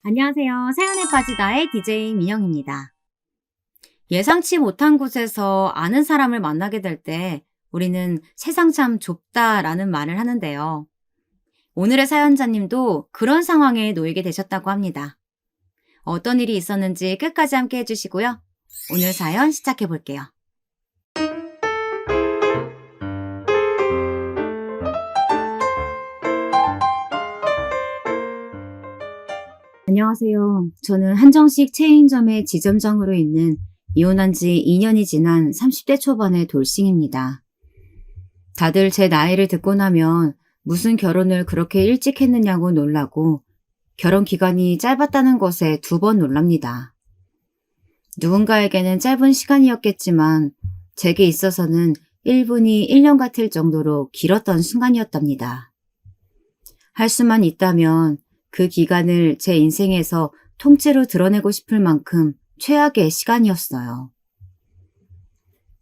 안녕하세요. 사연에 빠지다의 DJ 민영입니다. 예상치 못한 곳에서 아는 사람을 만나게 될 때 우리는 세상 참 좁다라는 말을 하는데요. 오늘의 사연자님도 그런 상황에 놓이게 되셨다고 합니다. 어떤 일이 있었는지 끝까지 함께 해주시고요. 오늘 사연 시작해 볼게요. 안녕하세요. 저는 한정식 체인점의 지점장으로 있는 이혼한 지 2년이 지난 30대 초반의 돌싱입니다. 다들 제 나이를 듣고 나면 무슨 결혼을 그렇게 일찍 했느냐고 놀라고 결혼 기간이 짧았다는 것에 2번 놀랍니다. 누군가에게는 짧은 시간이었겠지만 제게 있어서는 1분이 1년 같을 정도로 길었던 순간이었답니다. 할 수만 있다면 그 기간을 제 인생에서 통째로 드러내고 싶을 만큼 최악의 시간이었어요.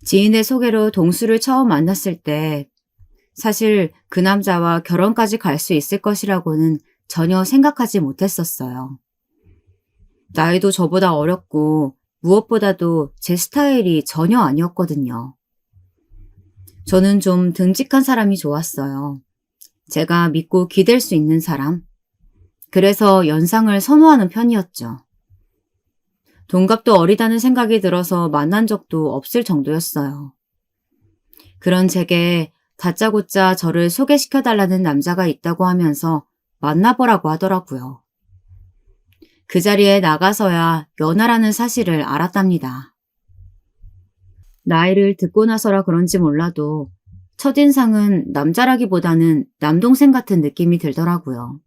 지인의 소개로 동수를 처음 만났을 때 사실 그 남자와 결혼까지 갈 수 있을 것이라고는 전혀 생각하지 못했었어요. 나이도 저보다 어렸고 무엇보다도 제 스타일이 전혀 아니었거든요. 저는 좀 듬직한 사람이 좋았어요. 제가 믿고 기댈 수 있는 사람. 그래서 연상을 선호하는 편이었죠. 동갑도 어리다는 생각이 들어서 만난 적도 없을 정도였어요. 그런 제게 다짜고짜 저를 소개시켜달라는 남자가 있다고 하면서 만나보라고 하더라고요. 그 자리에 나가서야 연하라는 사실을 알았답니다. 나이를 듣고 나서라 그런지 몰라도 첫인상은 남자라기보다는 남동생 같은 느낌이 들더라고요.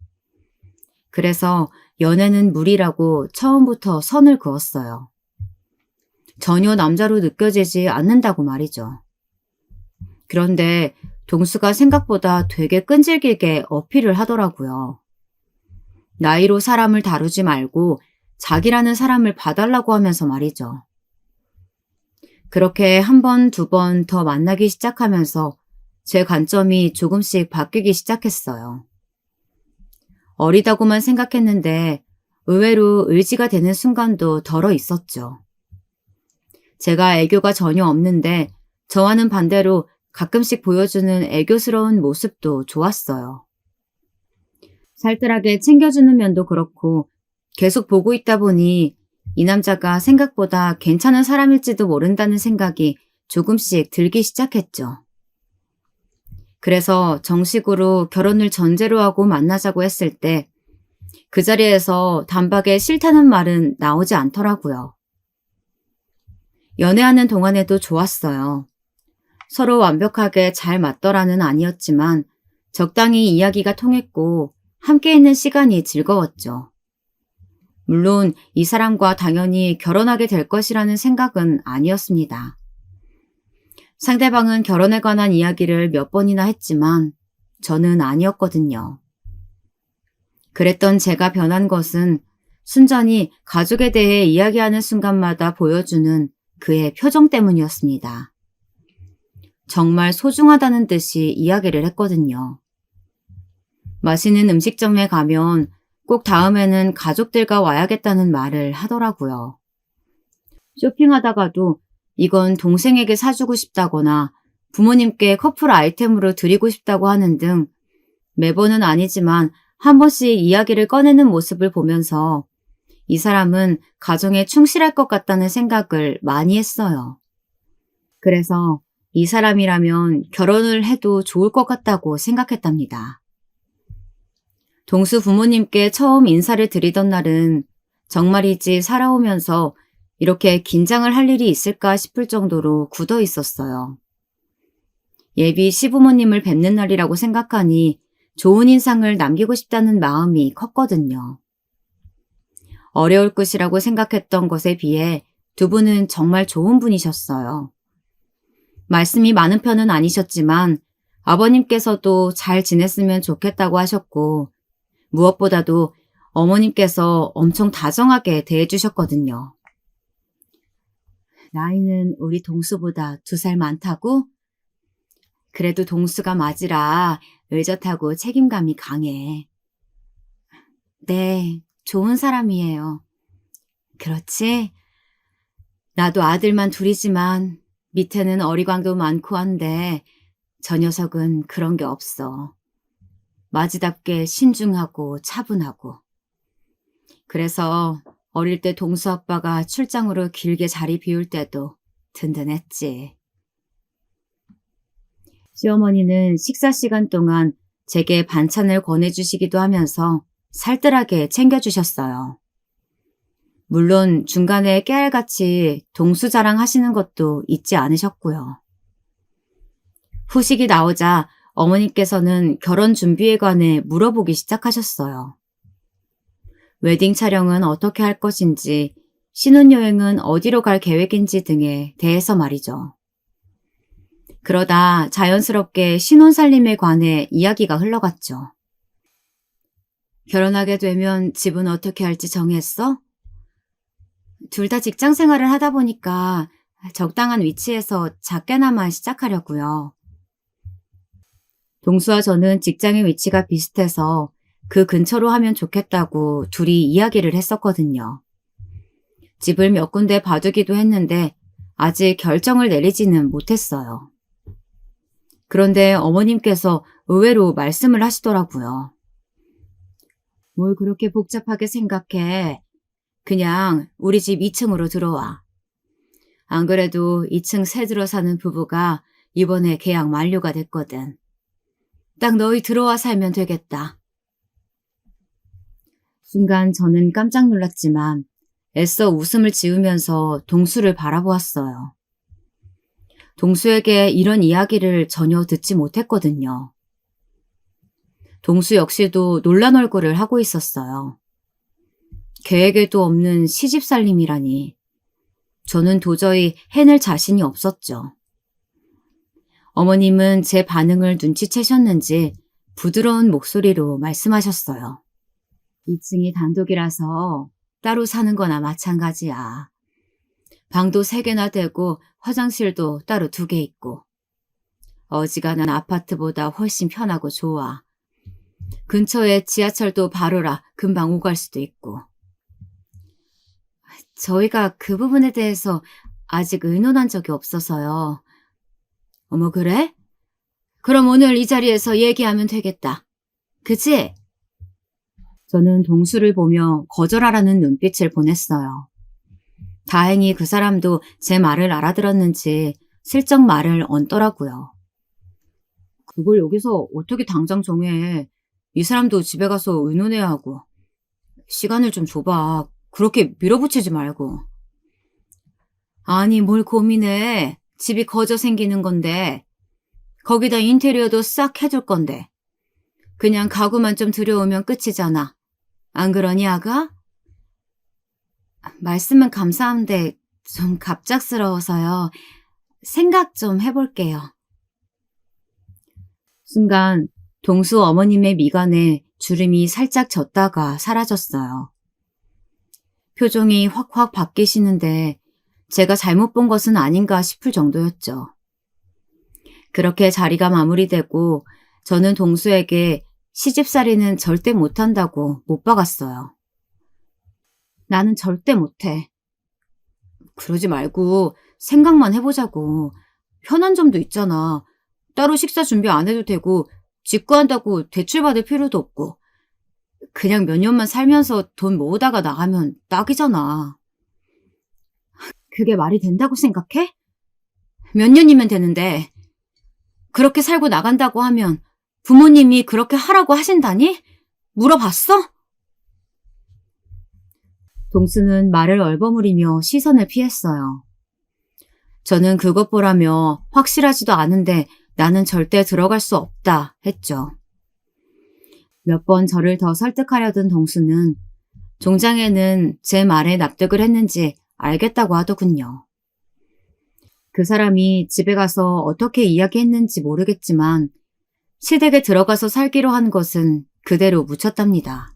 그래서 연애는 무리라고 처음부터 선을 그었어요. 전혀 남자로 느껴지지 않는다고 말이죠. 그런데 동수가 생각보다 되게 끈질기게 어필을 하더라고요. 나이로 사람을 다루지 말고 자기라는 사람을 봐달라고 하면서 말이죠. 그렇게 1번, 2번 더 만나기 시작하면서 제 관점이 조금씩 바뀌기 시작했어요. 어리다고만 생각했는데 의외로 의지가 되는 순간도 덜어 있었죠. 제가 애교가 전혀 없는데 저와는 반대로 가끔씩 보여주는 애교스러운 모습도 좋았어요. 살뜰하게 챙겨주는 면도 그렇고 계속 보고 있다 보니 이 남자가 생각보다 괜찮은 사람일지도 모른다는 생각이 조금씩 들기 시작했죠. 그래서 정식으로 결혼을 전제로 하고 만나자고 했을 때 그 자리에서 단박에 싫다는 말은 나오지 않더라고요. 연애하는 동안에도 좋았어요. 서로 완벽하게 잘 맞더라는 아니었지만 적당히 이야기가 통했고 함께 있는 시간이 즐거웠죠. 물론 이 사람과 당연히 결혼하게 될 것이라는 생각은 아니었습니다. 상대방은 결혼에 관한 이야기를 몇 번이나 했지만 저는 아니었거든요. 그랬던 제가 변한 것은 순전히 가족에 대해 이야기하는 순간마다 보여주는 그의 표정 때문이었습니다. 정말 소중하다는 듯이 이야기를 했거든요. 맛있는 음식점에 가면 꼭 다음에는 가족들과 와야겠다는 말을 하더라고요. 쇼핑하다가도 이건 동생에게 사주고 싶다거나 부모님께 커플 아이템으로 드리고 싶다고 하는 등 매번은 아니지만 한 번씩 이야기를 꺼내는 모습을 보면서 이 사람은 가정에 충실할 것 같다는 생각을 많이 했어요. 그래서 이 사람이라면 결혼을 해도 좋을 것 같다고 생각했답니다. 동수 부모님께 처음 인사를 드리던 날은 정말이지 살아오면서 이렇게 긴장을 할 일이 있을까 싶을 정도로 굳어 있었어요. 예비 시부모님을 뵙는 날이라고 생각하니 좋은 인상을 남기고 싶다는 마음이 컸거든요. 어려울 것이라고 생각했던 것에 비해 2분은 정말 좋은 분이셨어요. 말씀이 많은 편은 아니셨지만 아버님께서도 잘 지냈으면 좋겠다고 하셨고 무엇보다도 어머님께서 엄청 다정하게 대해주셨거든요. 나이는 우리 동수보다 2살 많다고? 그래도 동수가 맞으라 의젓하고 책임감이 강해. 네, 좋은 사람이에요. 그렇지? 나도 아들만 둘이지만 밑에는 어리광도 많고 한데 저 녀석은 그런 게 없어. 마지답게 신중하고 차분하고. 그래서 어릴 때 동수 아빠가 출장으로 길게 자리 비울 때도 든든했지. 시어머니는 식사 시간 동안 제게 반찬을 권해주시기도 하면서 살뜰하게 챙겨주셨어요. 물론 중간에 깨알같이 동수 자랑하시는 것도 잊지 않으셨고요. 후식이 나오자 어머님께서는 결혼 준비에 관해 물어보기 시작하셨어요. 웨딩 촬영은 어떻게 할 것인지, 신혼여행은 어디로 갈 계획인지 등에 대해서 말이죠. 그러다 자연스럽게 신혼살림에 관해 이야기가 흘러갔죠. 결혼하게 되면 집은 어떻게 할지 정했어? 둘 다 직장 생활을 하다 보니까 적당한 위치에서 작게나마 시작하려고요. 동수와 저는 직장의 위치가 비슷해서 그 근처로 하면 좋겠다고 둘이 이야기를 했었거든요. 집을 몇 군데 봐두기도 했는데 아직 결정을 내리지는 못했어요. 그런데 어머님께서 의외로 말씀을 하시더라고요. 뭘 그렇게 복잡하게 생각해. 그냥 우리 집 2층으로 들어와. 안 그래도 2층 새 들어 사는 부부가 이번에 계약 만료가 됐거든. 딱 너희 들어와 살면 되겠다. 순간 저는 깜짝 놀랐지만 애써 웃음을 지으면서 동수를 바라보았어요. 동수에게 이런 이야기를 전혀 듣지 못했거든요. 동수 역시도 놀란 얼굴을 하고 있었어요. 계획에도 없는 시집살림이라니. 저는 도저히 해낼 자신이 없었죠. 어머님은 제 반응을 눈치채셨는지 부드러운 목소리로 말씀하셨어요. 2층이 단독이라서 따로 사는 거나 마찬가지야. 방도 3개나 되고 화장실도 따로 2개 있고. 어지간한 아파트보다 훨씬 편하고 좋아. 근처에 지하철도 바로라 금방 오갈 수도 있고. 저희가 그 부분에 대해서 아직 의논한 적이 없어서요. 어머, 그래? 그럼 오늘 이 자리에서 얘기하면 되겠다. 그치? 저는 동수를 보며 거절하라는 눈빛을 보냈어요. 다행히 그 사람도 제 말을 알아들었는지 슬쩍 말을 얹더라고요. 그걸 여기서 어떻게 당장 정해. 이 사람도 집에 가서 의논해야 하고. 시간을 좀 줘봐. 그렇게 밀어붙이지 말고. 아니, 뭘 고민해. 집이 거저 생기는 건데. 거기다 인테리어도 싹 해줄 건데. 그냥 가구만 좀 들여오면 끝이잖아. 안 그러니, 아가? 말씀은 감사한데 좀 갑작스러워서요. 생각 좀 해볼게요. 순간 동수 어머님의 미간에 주름이 살짝 졌다가 사라졌어요. 표정이 확확 바뀌시는데 제가 잘못 본 것은 아닌가 싶을 정도였죠. 그렇게 자리가 마무리되고 저는 동수에게 시집살이는 절대 못한다고 못 박았어요. 나는 절대 못해. 그러지 말고 생각만 해보자고. 편한 점도 있잖아. 따로 식사 준비 안 해도 되고 직구한다고 대출받을 필요도 없고. 그냥 몇 년만 살면서 돈 모으다가 나가면 딱이잖아. 그게 말이 된다고 생각해? 몇 년이면 되는데 그렇게 살고 나간다고 하면 부모님이 그렇게 하라고 하신다니? 물어봤어? 동수는 말을 얼버무리며 시선을 피했어요. 저는 그것 보라며 확실하지도 않은데 나는 절대 들어갈 수 없다 했죠. 몇 번 저를 더 설득하려던 동수는 종장에는 제 말에 납득을 했는지 알겠다고 하더군요. 그 사람이 집에 가서 어떻게 이야기했는지 모르겠지만 시댁에 들어가서 살기로 한 것은 그대로 묻혔답니다.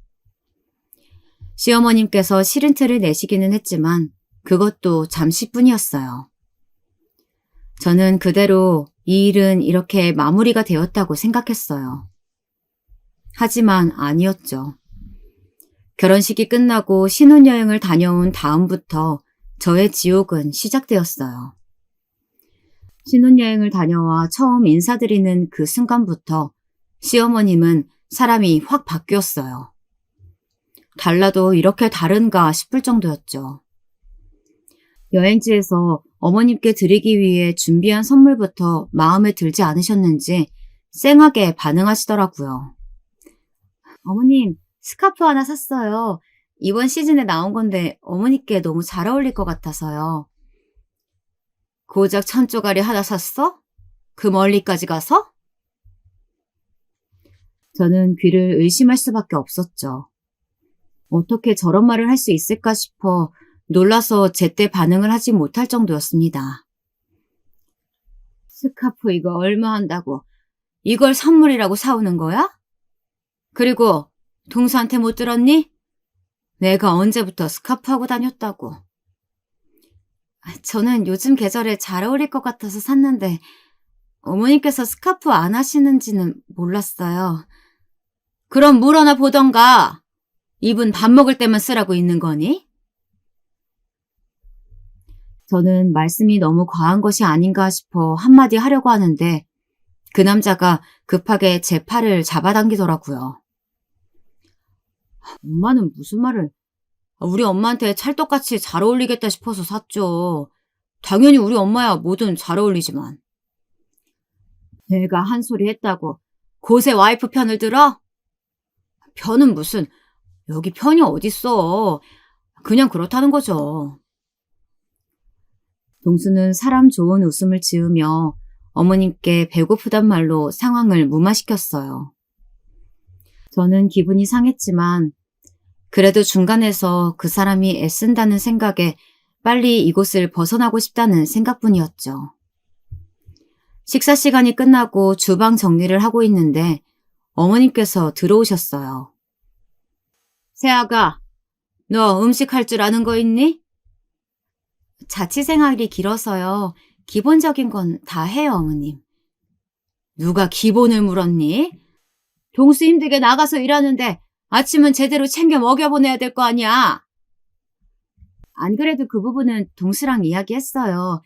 시어머님께서 싫은 티를 내시기는 했지만 그것도 잠시뿐이었어요. 저는 그대로 이 일은 이렇게 마무리가 되었다고 생각했어요. 하지만 아니었죠. 결혼식이 끝나고 신혼여행을 다녀온 다음부터 저의 지옥은 시작되었어요. 신혼여행을 다녀와 처음 인사드리는 그 순간부터 시어머님은 사람이 확 바뀌었어요. 달라도 이렇게 다른가 싶을 정도였죠. 여행지에서 어머님께 드리기 위해 준비한 선물부터 마음에 들지 않으셨는지 쌩하게 반응하시더라고요. 어머님, 스카프 하나 샀어요. 이번 시즌에 나온 건데 어머니께 너무 잘 어울릴 것 같아서요. 고작 1,000조가리 하나 샀어? 그 멀리까지 가서? 저는 귀를 의심할 수밖에 없었죠. 어떻게 저런 말을 할 수 있을까 싶어 놀라서 제때 반응을 하지 못할 정도였습니다. 스카프 이거 얼마 한다고? 이걸 선물이라고 사오는 거야? 그리고 동서한테 못 들었니? 내가 언제부터 스카프하고 다녔다고. 저는 요즘 계절에 잘 어울릴 것 같아서 샀는데 어머니께서 스카프 안 하시는지는 몰랐어요. 그럼 물어나 보던가. 입은 밥 먹을 때만 쓰라고 있는 거니? 저는 말씀이 너무 과한 것이 아닌가 싶어 한마디 하려고 하는데 그 남자가 급하게 제 팔을 잡아당기더라고요. 엄마는 무슨 말을... 우리 엄마한테 찰떡같이 잘 어울리겠다 싶어서 샀죠. 당연히 우리 엄마야 뭐든 잘 어울리지만. 내가 한 소리 했다고 곳에 와이프 편을 들어? 편은 무슨... 여기 편이 어딨어. 그냥 그렇다는 거죠. 동수는 사람 좋은 웃음을 지으며 어머님께 배고프단 말로 상황을 무마시켰어요. 저는 기분이 상했지만 그래도 중간에서 그 사람이 애쓴다는 생각에 빨리 이곳을 벗어나고 싶다는 생각뿐이었죠. 식사 시간이 끝나고 주방 정리를 하고 있는데 어머님께서 들어오셨어요. 새아가, 너 음식 할 줄 아는 거 있니? 자취생활이 길어서요. 기본적인 건 다 해요, 어머님. 누가 기본을 물었니? 동수 힘들게 나가서 일하는데 아침은 제대로 챙겨 먹여보내야 될 거 아니야. 안 그래도 그 부분은 동수랑 이야기했어요.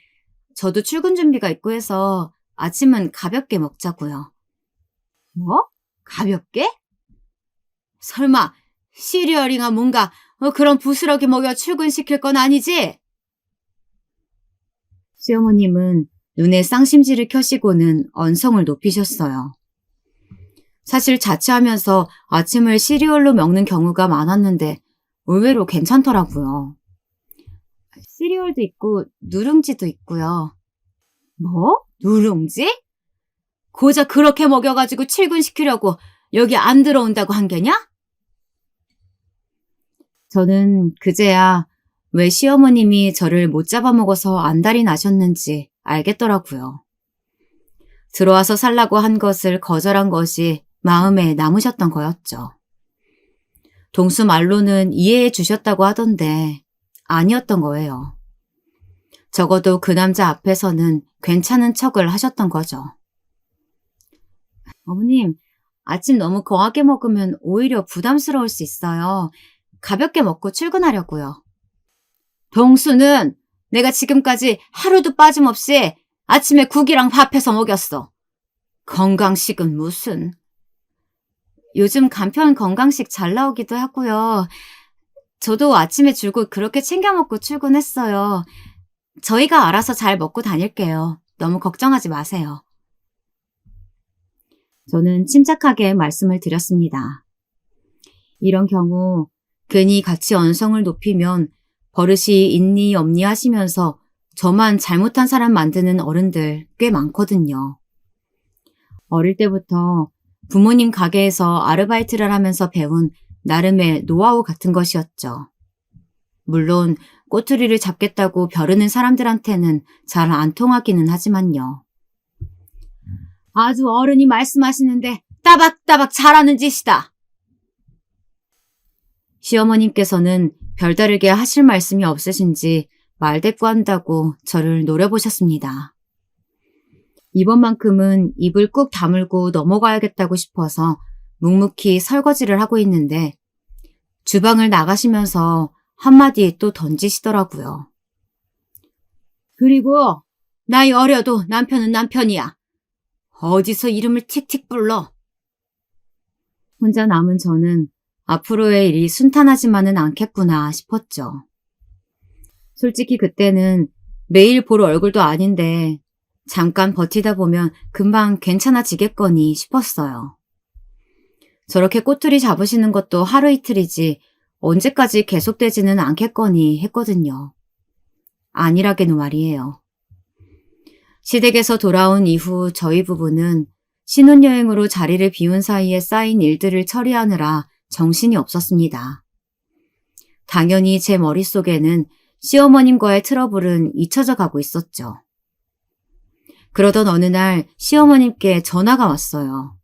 저도 출근 준비가 있고 해서 아침은 가볍게 먹자고요. 뭐? 가볍게? 설마 시리얼이나 뭔가 그런 부스러기 먹여 출근시킬 건 아니지? 시어머님은 눈에 쌍심지를 켜시고는 언성을 높이셨어요. 사실 자취하면서 아침을 시리얼로 먹는 경우가 많았는데 의외로 괜찮더라고요. 시리얼도 있고 누룽지도 있고요. 뭐? 누룽지? 고작 그렇게 먹여가지고 출근시키려고 여기 안 들어온다고 한 게냐? 저는 그제야 왜 시어머님이 저를 못 잡아먹어서 안달이 나셨는지 알겠더라고요. 들어와서 살라고 한 것을 거절한 것이 마음에 남으셨던 거였죠. 동수 말로는 이해해 주셨다고 하던데 아니었던 거예요. 적어도 그 남자 앞에서는 괜찮은 척을 하셨던 거죠. 어머님, 아침 너무 거하게 먹으면 오히려 부담스러울 수 있어요. 가볍게 먹고 출근하려고요. 동수는 내가 지금까지 하루도 빠짐없이 아침에 국이랑 밥해서 먹였어. 건강식은 무슨... 요즘 간편 건강식 잘 나오기도 하고요. 저도 아침에 줄곧 그렇게 챙겨 먹고 출근했어요. 저희가 알아서 잘 먹고 다닐게요. 너무 걱정하지 마세요. 저는 침착하게 말씀을 드렸습니다. 이런 경우 괜히 같이 언성을 높이면 버릇이 있니 없니 하시면서 저만 잘못한 사람 만드는 어른들 꽤 많거든요. 어릴 때부터 부모님 가게에서 아르바이트를 하면서 배운 나름의 노하우 같은 것이었죠. 물론 꼬투리를 잡겠다고 벼르는 사람들한테는 잘 안 통하기는 하지만요. 아주 어른이 말씀하시는데 따박따박 잘하는 짓이다. 시어머님께서는 별다르게 하실 말씀이 없으신지 말대꾸한다고 저를 노려보셨습니다. 이번만큼은 입을 꾹 다물고 넘어가야겠다고 싶어서 묵묵히 설거지를 하고 있는데 주방을 나가시면서 한마디 또 던지시더라고요. 그리고 나이 어려도 남편은 남편이야. 어디서 이름을 틱틱 불러. 혼자 남은 저는 앞으로의 일이 순탄하지만은 않겠구나 싶었죠. 솔직히 그때는 매일 볼 얼굴도 아닌데 잠깐 버티다 보면 금방 괜찮아지겠거니 싶었어요. 저렇게 꼬투리 잡으시는 것도 하루 이틀이지 언제까지 계속되지는 않겠거니 했거든요. 안일하게는 말이에요. 시댁에서 돌아온 이후 저희 부부는 신혼여행으로 자리를 비운 사이에 쌓인 일들을 처리하느라 정신이 없었습니다. 당연히 제 머릿속에는 시어머님과의 트러블은 잊혀져 가고 있었죠. 그러던 어느 날 시어머님께 전화가 왔어요.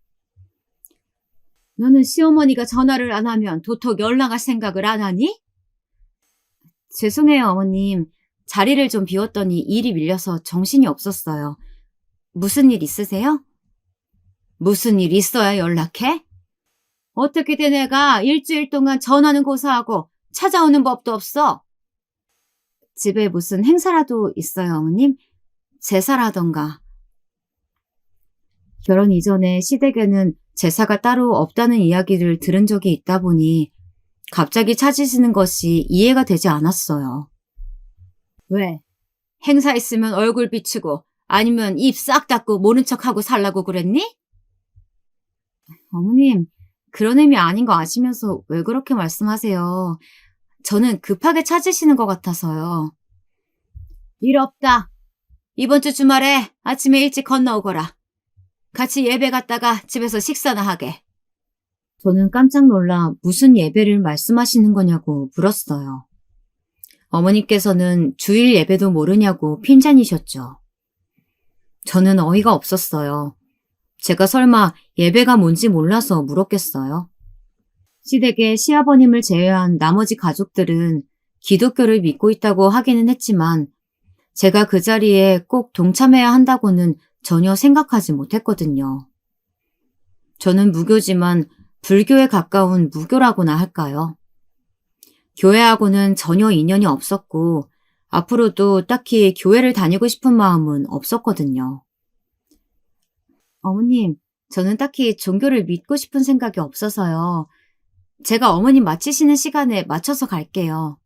너는 시어머니가 전화를 안 하면 도통 연락할 생각을 안 하니? 죄송해요, 어머님. 자리를 좀 비웠더니 일이 밀려서 정신이 없었어요. 무슨 일 있으세요? 무슨 일 있어야 연락해? 어떻게 된 애가 일주일 동안 전화는 고사하고 찾아오는 법도 없어? 집에 무슨 행사라도 있어요, 어머님? 제사라던가. 결혼 이전에 시댁에는 제사가 따로 없다는 이야기를 들은 적이 있다 보니 갑자기 찾으시는 것이 이해가 되지 않았어요. 왜? 행사 있으면 얼굴 비추고 아니면 입 싹 닫고 모른 척하고 살라고 그랬니? 어머님, 그런 의미 아닌 거 아시면서 왜 그렇게 말씀하세요? 저는 급하게 찾으시는 것 같아서요. 일 없다. 이번 주 주말에 아침에 일찍 건너오거라. 같이 예배 갔다가 집에서 식사나 하게. 저는 깜짝 놀라 무슨 예배를 말씀하시는 거냐고 물었어요. 어머니께서는 주일 예배도 모르냐고 핀잔이셨죠. 저는 어이가 없었어요. 제가 설마 예배가 뭔지 몰라서 물었겠어요? 시댁에 시아버님을 제외한 나머지 가족들은 기독교를 믿고 있다고 하기는 했지만 제가 그 자리에 꼭 동참해야 한다고는 전혀 생각하지 못했거든요. 저는 무교지만 불교에 가까운 무교라고나 할까요? 교회하고는 전혀 인연이 없었고 앞으로도 딱히 교회를 다니고 싶은 마음은 없었거든요. 어머님, 저는 딱히 종교를 믿고 싶은 생각이 없어서요. 제가 어머님 마치시는 시간에 맞춰서 갈게요.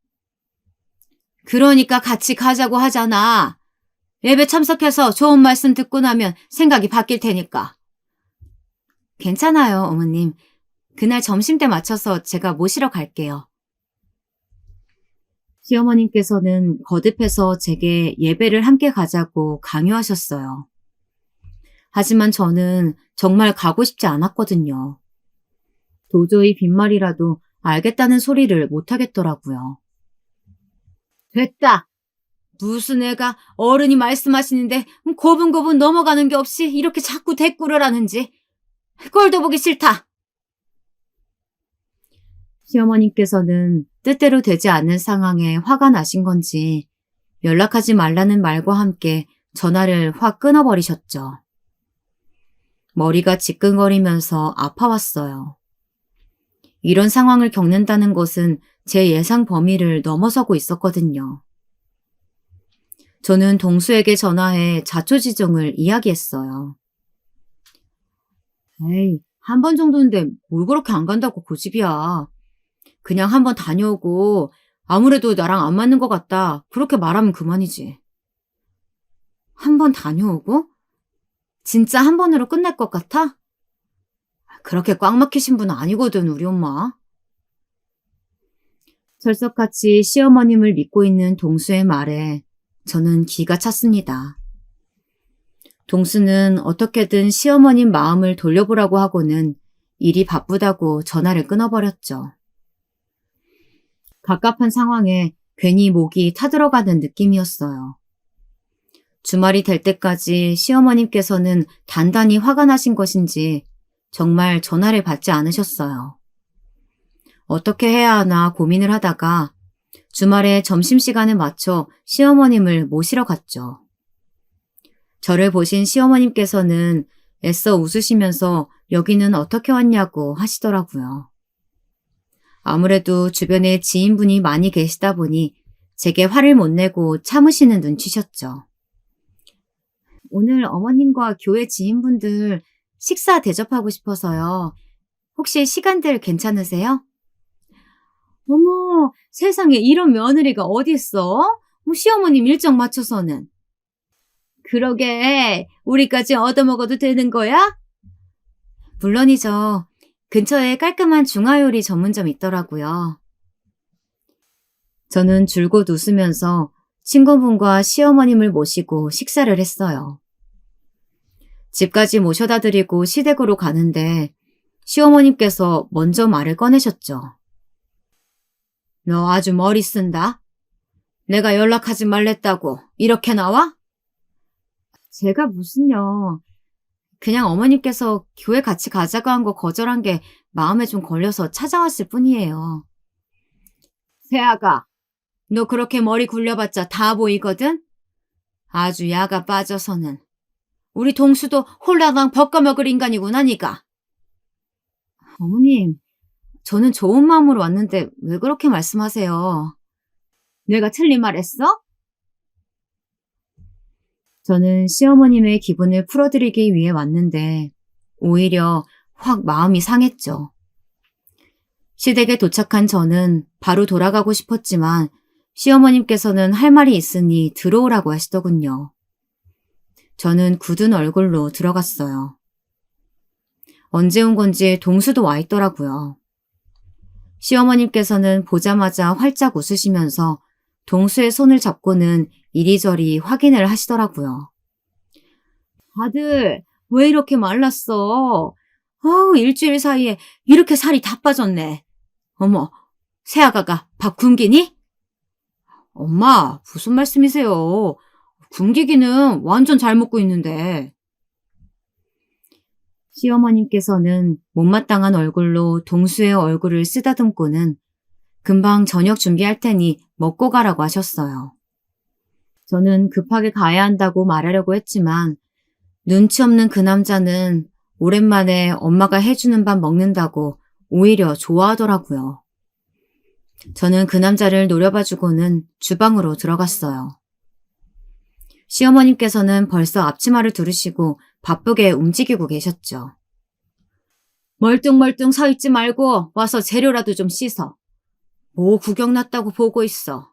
그러니까 같이 가자고 하잖아. 예배 참석해서 좋은 말씀 듣고 나면 생각이 바뀔 테니까. 괜찮아요, 어머님. 그날 점심때 맞춰서 제가 모시러 갈게요. 시어머님께서는 거듭해서 제게 예배를 함께 가자고 강요하셨어요. 하지만 저는 정말 가고 싶지 않았거든요. 도저히 빈말이라도 알겠다는 소리를 못하겠더라고요. 됐다. 무슨 애가 어른이 말씀하시는데 고분고분 넘어가는 게 없이 이렇게 자꾸 대꾸를 하는지 꼴도 보기 싫다. 시어머님께서는 뜻대로 되지 않는 상황에 화가 나신 건지 연락하지 말라는 말과 함께 전화를 확 끊어버리셨죠. 머리가 지끈거리면서 아파왔어요. 이런 상황을 겪는다는 것은 제 예상 범위를 넘어서고 있었거든요. 저는 동수에게 전화해 자초지종을 이야기했어요. 에이, 한 번 정도인데 뭘 그렇게 안 간다고 고집이야. 그냥 한번 다녀오고 아무래도 나랑 안 맞는 것 같다. 그렇게 말하면 그만이지. 한 번 다녀오고? 진짜 한 번으로 끝날 것 같아? 그렇게 꽉 막히신 분은 아니거든, 우리 엄마. 철석같이 시어머님을 믿고 있는 동수의 말에 저는 기가 찼습니다. 동수는 어떻게든 시어머님 마음을 돌려보라고 하고는 일이 바쁘다고 전화를 끊어버렸죠. 갑갑한 상황에 괜히 목이 타들어가는 느낌이었어요. 주말이 될 때까지 시어머님께서는 단단히 화가 나신 것인지 정말 전화를 받지 않으셨어요. 어떻게 해야 하나 고민을 하다가 주말에 점심시간에 맞춰 시어머님을 모시러 갔죠. 저를 보신 시어머님께서는 애써 웃으시면서 여기는 어떻게 왔냐고 하시더라고요. 아무래도 주변에 지인분이 많이 계시다 보니 제게 화를 못 내고 참으시는 눈치셨죠. 오늘 어머님과 교회 지인분들 식사 대접하고 싶어서요. 혹시 시간들 괜찮으세요? 어머, 세상에 이런 며느리가 어디 있어? 뭐 시어머님 일정 맞춰서는. 그러게, 우리까지 얻어먹어도 되는 거야? 물론이죠. 근처에 깔끔한 중화요리 전문점 있더라고요. 저는 줄곧 웃으면서 친구분과 시어머님을 모시고 식사를 했어요. 집까지 모셔다 드리고 시댁으로 가는데 시어머님께서 먼저 말을 꺼내셨죠. 너 아주 머리 쓴다. 내가 연락하지 말랬다고 이렇게 나와? 제가 무슨요. 그냥 어머님께서 교회 같이 가자고 한 거 거절한 게 마음에 좀 걸려서 찾아왔을 뿐이에요. 세아가, 너 그렇게 머리 굴려봤자 다 보이거든? 아주 야가 빠져서는. 우리 동수도 홀라당 벗겨먹을 인간이구나, 니가. 어머님, 저는 좋은 마음으로 왔는데 왜 그렇게 말씀하세요? 내가 틀린 말 했어? 저는 시어머님의 기분을 풀어드리기 위해 왔는데 오히려 확 마음이 상했죠. 시댁에 도착한 저는 바로 돌아가고 싶었지만 시어머님께서는 할 말이 있으니 들어오라고 하시더군요. 저는 굳은 얼굴로 들어갔어요. 언제 온 건지 동수도 와 있더라고요. 시어머님께서는 보자마자 활짝 웃으시면서 동수의 손을 잡고는 이리저리 확인을 하시더라고요. 아들, 왜 이렇게 말랐어? 아우, 일주일 사이에 이렇게 살이 다 빠졌네. 어머, 새아가가 밥 굶기니? 엄마, 무슨 말씀이세요? 굶기기는 완전 잘 먹고 있는데. 시어머님께서는 못마땅한 얼굴로 동수의 얼굴을 쓰다듬고는 금방 저녁 준비할 테니 먹고 가라고 하셨어요. 저는 급하게 가야 한다고 말하려고 했지만 눈치 없는 그 남자는 오랜만에 엄마가 해주는 밥 먹는다고 오히려 좋아하더라고요. 저는 그 남자를 노려봐주고는 주방으로 들어갔어요. 시어머님께서는 벌써 앞치마를 두르시고 바쁘게 움직이고 계셨죠. 멀뚱멀뚱 서 있지 말고 와서 재료라도 좀 씻어. 뭐 구경 났다고 보고 있어.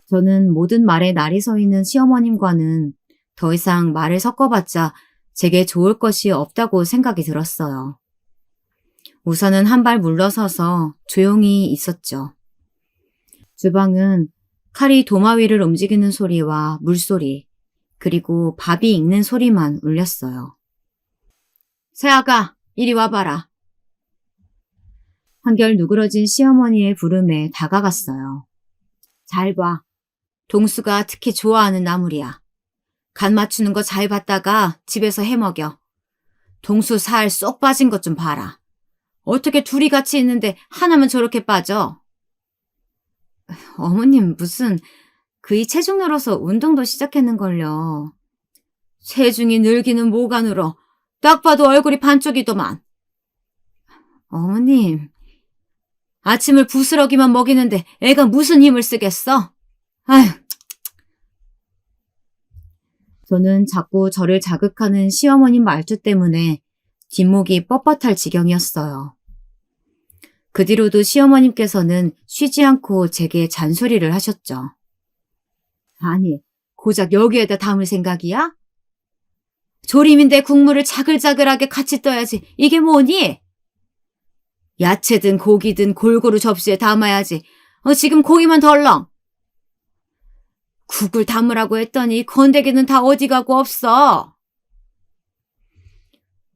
저는 모든 말에 날이 서 있는 시어머님과는 더 이상 말을 섞어봤자 제게 좋을 것이 없다고 생각이 들었어요. 우선은 한 발 물러서서 조용히 있었죠. 주방은 칼이 도마 위를 움직이는 소리와 물소리, 그리고 밥이 익는 소리만 울렸어요. 새아가, 이리 와봐라. 한결 누그러진 시어머니의 부름에 다가갔어요. 잘 봐. 동수가 특히 좋아하는 나물이야. 간 맞추는 거 잘 봤다가 집에서 해먹여. 동수 살 쏙 빠진 것 좀 봐라. 어떻게 둘이 같이 있는데 하나만 저렇게 빠져? 어머님 무슨 그이 체중 늘어서 운동도 시작했는걸요. 체중이 늘기는 뭐가 늘어. 딱 봐도 얼굴이 반쪽이더만. 어머님, 아침을 부스러기만 먹이는데 애가 무슨 힘을 쓰겠어? 아휴. 저는 자꾸 저를 자극하는 시어머님 말투 때문에 뒷목이 뻣뻣할 지경이었어요. 그 뒤로도 시어머님께서는 쉬지 않고 제게 잔소리를 하셨죠. 아니, 고작 여기에다 담을 생각이야? 조림인데 국물을 자글자글하게 같이 떠야지. 이게 뭐니? 야채든 고기든 골고루 접시에 담아야지. 지금 고기만 덜렁. 국을 담으라고 했더니 건더기는 다 어디 가고 없어.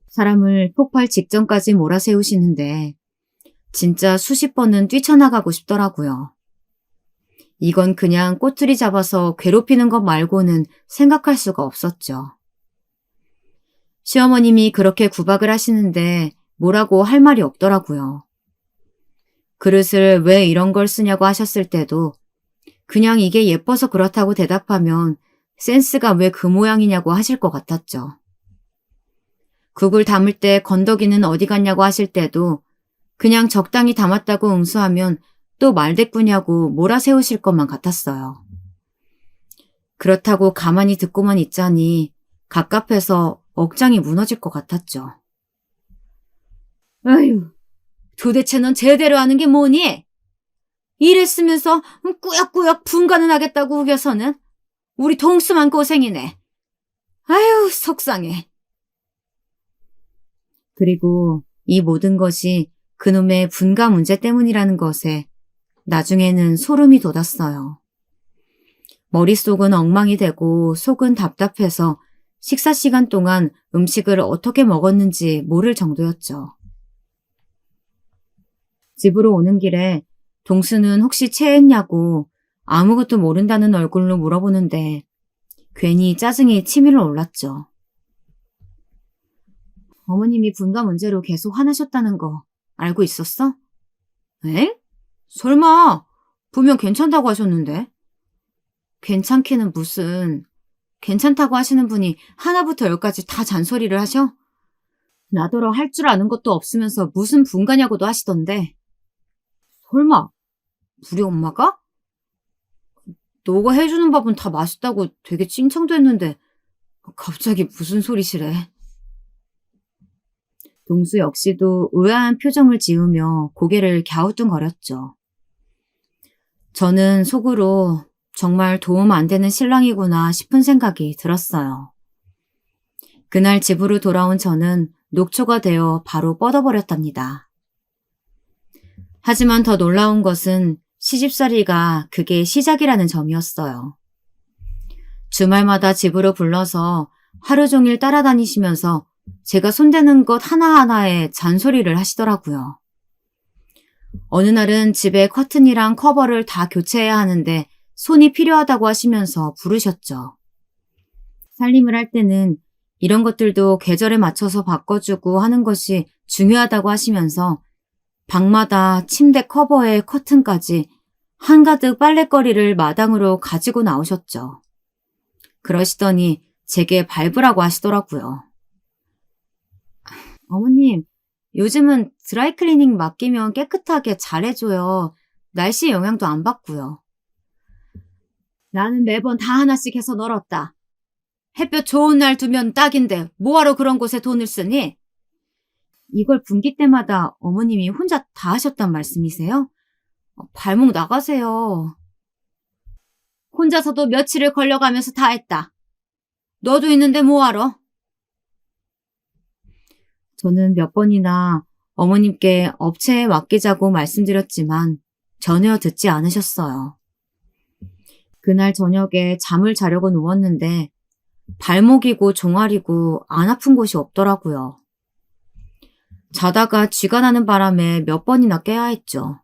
사람을 폭발 직전까지 몰아세우시는데 진짜 수십 번은 뛰쳐나가고 싶더라고요. 이건 그냥 꼬투리 잡아서 괴롭히는 것 말고는 생각할 수가 없었죠. 시어머님이 그렇게 구박을 하시는데 뭐라고 할 말이 없더라고요. 그릇을 왜 이런 걸 쓰냐고 하셨을 때도 그냥 이게 예뻐서 그렇다고 대답하면 센스가 왜 그 모양이냐고 하실 것 같았죠. 국을 담을 때 건더기는 어디 갔냐고 하실 때도 그냥 적당히 담았다고 응수하면 또 말대꾸냐고 몰아세우실 것만 같았어요. 그렇다고 가만히 듣고만 있자니 갑갑해서 억장이 무너질 것 같았죠. 아휴, 도대체 넌 제대로 하는 게 뭐니? 일했으면서 꾸역꾸역 분간은 하겠다고 우겨서는 우리 동수만 고생이네. 아휴, 속상해. 그리고 이 모든 것이 그놈의 분가 문제 때문이라는 것에 나중에는 소름이 돋았어요. 머릿속은 엉망이 되고 속은 답답해서 식사 시간 동안 음식을 어떻게 먹었는지 모를 정도였죠. 집으로 오는 길에 동수는 혹시 체했냐고 아무것도 모른다는 얼굴로 물어보는데 괜히 짜증이 치밀어 올랐죠. 어머님이 분가 문제로 계속 화나셨다는 거 알고 있었어? 에? 설마 분명 괜찮다고 하셨는데? 괜찮기는 무슨, 괜찮다고 하시는 분이 하나부터 열까지 다 잔소리를 하셔? 나더러 할 줄 아는 것도 없으면서 무슨 분가냐고도 하시던데. 설마 우리 엄마가? 너가 해주는 밥은 다 맛있다고 되게 칭찬도 했는데 갑자기 무슨 소리시래? 동수 역시도 의아한 표정을 지으며 고개를 갸우뚱거렸죠. 저는 속으로 정말 도움 안 되는 신랑이구나 싶은 생각이 들었어요. 그날 집으로 돌아온 저는 녹초가 되어 바로 뻗어버렸답니다. 하지만 더 놀라운 것은 시집살이가 그게 시작이라는 점이었어요. 주말마다 집으로 불러서 하루 종일 따라다니시면서 제가 손대는 것 하나하나에 잔소리를 하시더라고요. 어느 날은 집에 커튼이랑 커버를 다 교체해야 하는데 손이 필요하다고 하시면서 부르셨죠. 살림을 할 때는 이런 것들도 계절에 맞춰서 바꿔주고 하는 것이 중요하다고 하시면서 방마다 침대 커버에 커튼까지 한가득 빨랫거리를 마당으로 가지고 나오셨죠. 그러시더니 제게 밟으라고 하시더라고요. 어머님, 요즘은 드라이클리닝 맡기면 깨끗하게 잘해줘요. 날씨 영향도 안 받고요. 나는 매번 다 하나씩 해서 널었다. 햇볕 좋은 날 두면 딱인데 뭐하러 그런 곳에 돈을 쓰니? 이걸 분기 때마다 어머님이 혼자 다 하셨단 말씀이세요? 발목 나가세요. 혼자서도 며칠을 걸려가면서 다 했다. 너도 있는데 뭐하러? 저는 몇 번이나 어머님께 업체에 맡기자고 말씀드렸지만 전혀 듣지 않으셨어요. 그날 저녁에 잠을 자려고 누웠는데 발목이고 종아리고 안 아픈 곳이 없더라고요. 자다가 쥐가 나는 바람에 몇 번이나 깨야 했죠.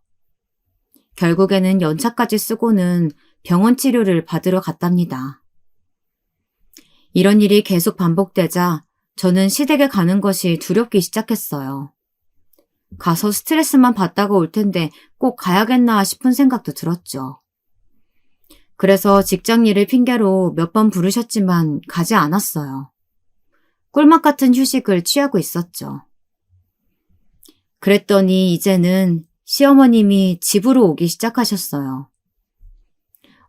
결국에는 연차까지 쓰고는 병원 치료를 받으러 갔답니다. 이런 일이 계속 반복되자 저는 시댁에 가는 것이 두렵기 시작했어요. 가서 스트레스만 받다가 올 텐데 꼭 가야겠나 싶은 생각도 들었죠. 그래서 직장 일을 핑계로 몇 번 부르셨지만 가지 않았어요. 꿀맛 같은 휴식을 취하고 있었죠. 그랬더니 이제는 시어머님이 집으로 오기 시작하셨어요.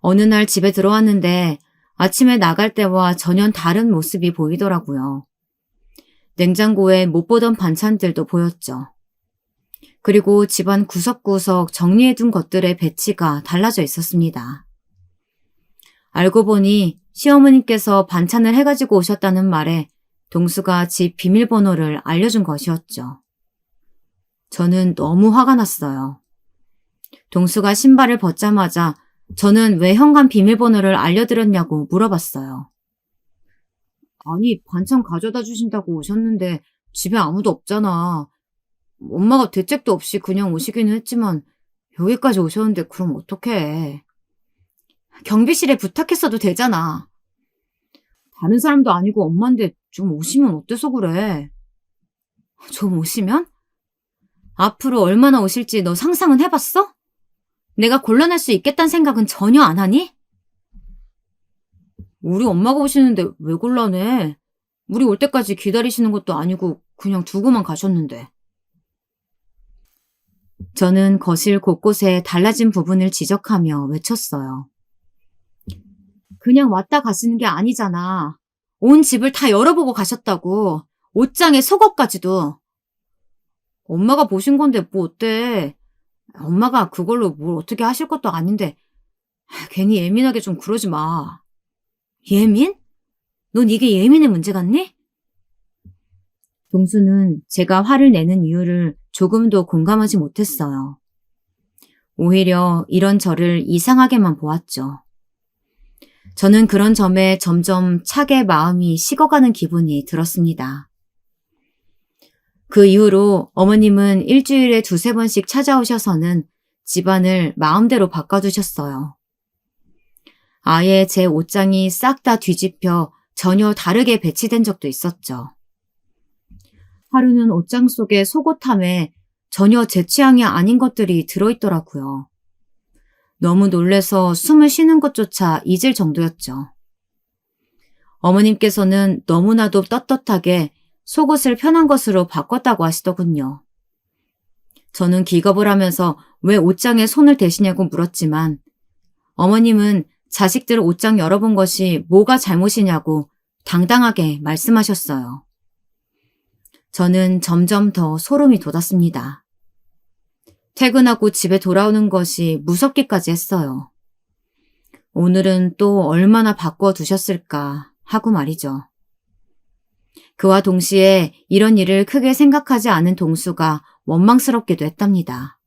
어느 날 집에 들어왔는데 아침에 나갈 때와 전혀 다른 모습이 보이더라고요. 냉장고에 못 보던 반찬들도 보였죠. 그리고 집안 구석구석 정리해둔 것들의 배치가 달라져 있었습니다. 알고 보니 시어머님께서 반찬을 해가지고 오셨다는 말에 동수가 집 비밀번호를 알려준 것이었죠. 저는 너무 화가 났어요. 동수가 신발을 벗자마자 저는 왜 현관 비밀번호를 알려드렸냐고 물어봤어요. 아니, 반찬 가져다 주신다고 오셨는데 집에 아무도 없잖아. 엄마가 대책도 없이 그냥 오시기는 했지만 여기까지 오셨는데 그럼 어떡해. 경비실에 부탁했어도 되잖아. 다른 사람도 아니고 엄마인데 좀 오시면 어때서 그래. 좀 오시면? 앞으로 얼마나 오실지 너 상상은 해봤어? 내가 곤란할 수 있겠다는 생각은 전혀 안 하니? 우리 엄마가 오시는데 왜 곤란해? 우리 올 때까지 기다리시는 것도 아니고 그냥 두고만 가셨는데. 저는 거실 곳곳에 달라진 부분을 지적하며 외쳤어요. 그냥 왔다 가시는 게 아니잖아. 온 집을 다 열어보고 가셨다고. 옷장에 속옷까지도. 엄마가 보신 건데 뭐 어때? 엄마가 그걸로 뭘 어떻게 하실 것도 아닌데 괜히 예민하게 좀 그러지 마. 예민? 넌 이게 예민의 문제 같니? 동수는 제가 화를 내는 이유를 조금도 공감하지 못했어요. 오히려 이런 저를 이상하게만 보았죠. 저는 그런 점에 점점 차게 마음이 식어가는 기분이 들었습니다. 그 이후로 어머님은 일주일에 2~3번씩 찾아오셔서는 집안을 마음대로 바꿔두셨어요. 아예 제 옷장이 싹 다 뒤집혀 전혀 다르게 배치된 적도 있었죠. 하루는 옷장 속에 속옷함에 전혀 제 취향이 아닌 것들이 들어있더라고요. 너무 놀래서 숨을 쉬는 것조차 잊을 정도였죠. 어머님께서는 너무나도 떳떳하게 속옷을 편한 것으로 바꿨다고 하시더군요. 저는 기겁을 하면서 왜 옷장에 손을 대시냐고 물었지만 어머님은 자식들 옷장 열어본 것이 뭐가 잘못이냐고 당당하게 말씀하셨어요. 저는 점점 더 소름이 돋았습니다. 퇴근하고 집에 돌아오는 것이 무섭기까지 했어요. 오늘은 또 얼마나 바꿔두셨을까 하고 말이죠. 그와 동시에 이런 일을 크게 생각하지 않은 동수가 원망스럽기도 했답니다.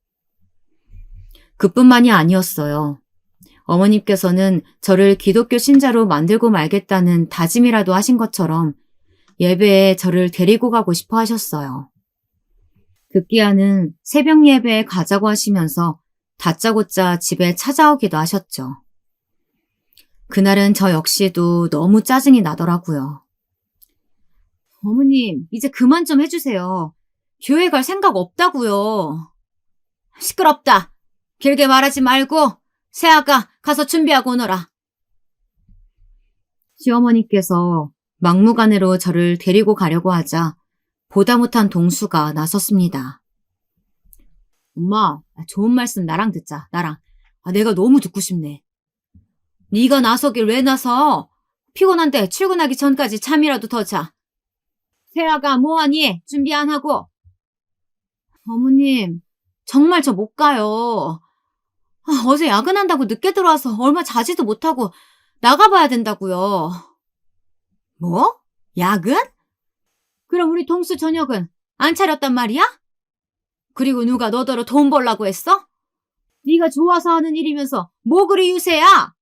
그뿐만이 아니었어요. 어머님께서는 저를 기독교 신자로 만들고 말겠다는 다짐이라도 하신 것처럼 예배에 저를 데리고 가고 싶어 하셨어요. 급기야는 새벽 예배에 가자고 하시면서 다짜고짜 집에 찾아오기도 하셨죠. 그날은 저 역시도 너무 짜증이 나더라고요. 어머님, 이제 그만 좀 해주세요. 교회 갈 생각 없다고요. 시끄럽다. 길게 말하지 말고 새아가 가서 준비하고 오너라. 시어머니께서 막무가내로 저를 데리고 가려고 하자 보다 못한 동수가 나섰습니다. 엄마, 좋은 말씀 나랑 듣자, 나랑. 내가 너무 듣고 싶네. 네가 나서길 왜 나서? 피곤한데 출근하기 전까지 잠이라도 더 자. 세아가 뭐하니? 준비 안 하고. 어머님, 정말 저 못 가요. 어제 야근한다고 늦게 들어와서 얼마 자지도 못하고 나가봐야 된다고요. 뭐? 야근? 그럼 우리 동수 저녁은 안 차렸단 말이야? 그리고 누가 너더러 돈 벌라고 했어? 네가 좋아서 하는 일이면서 뭐 그리 유세야?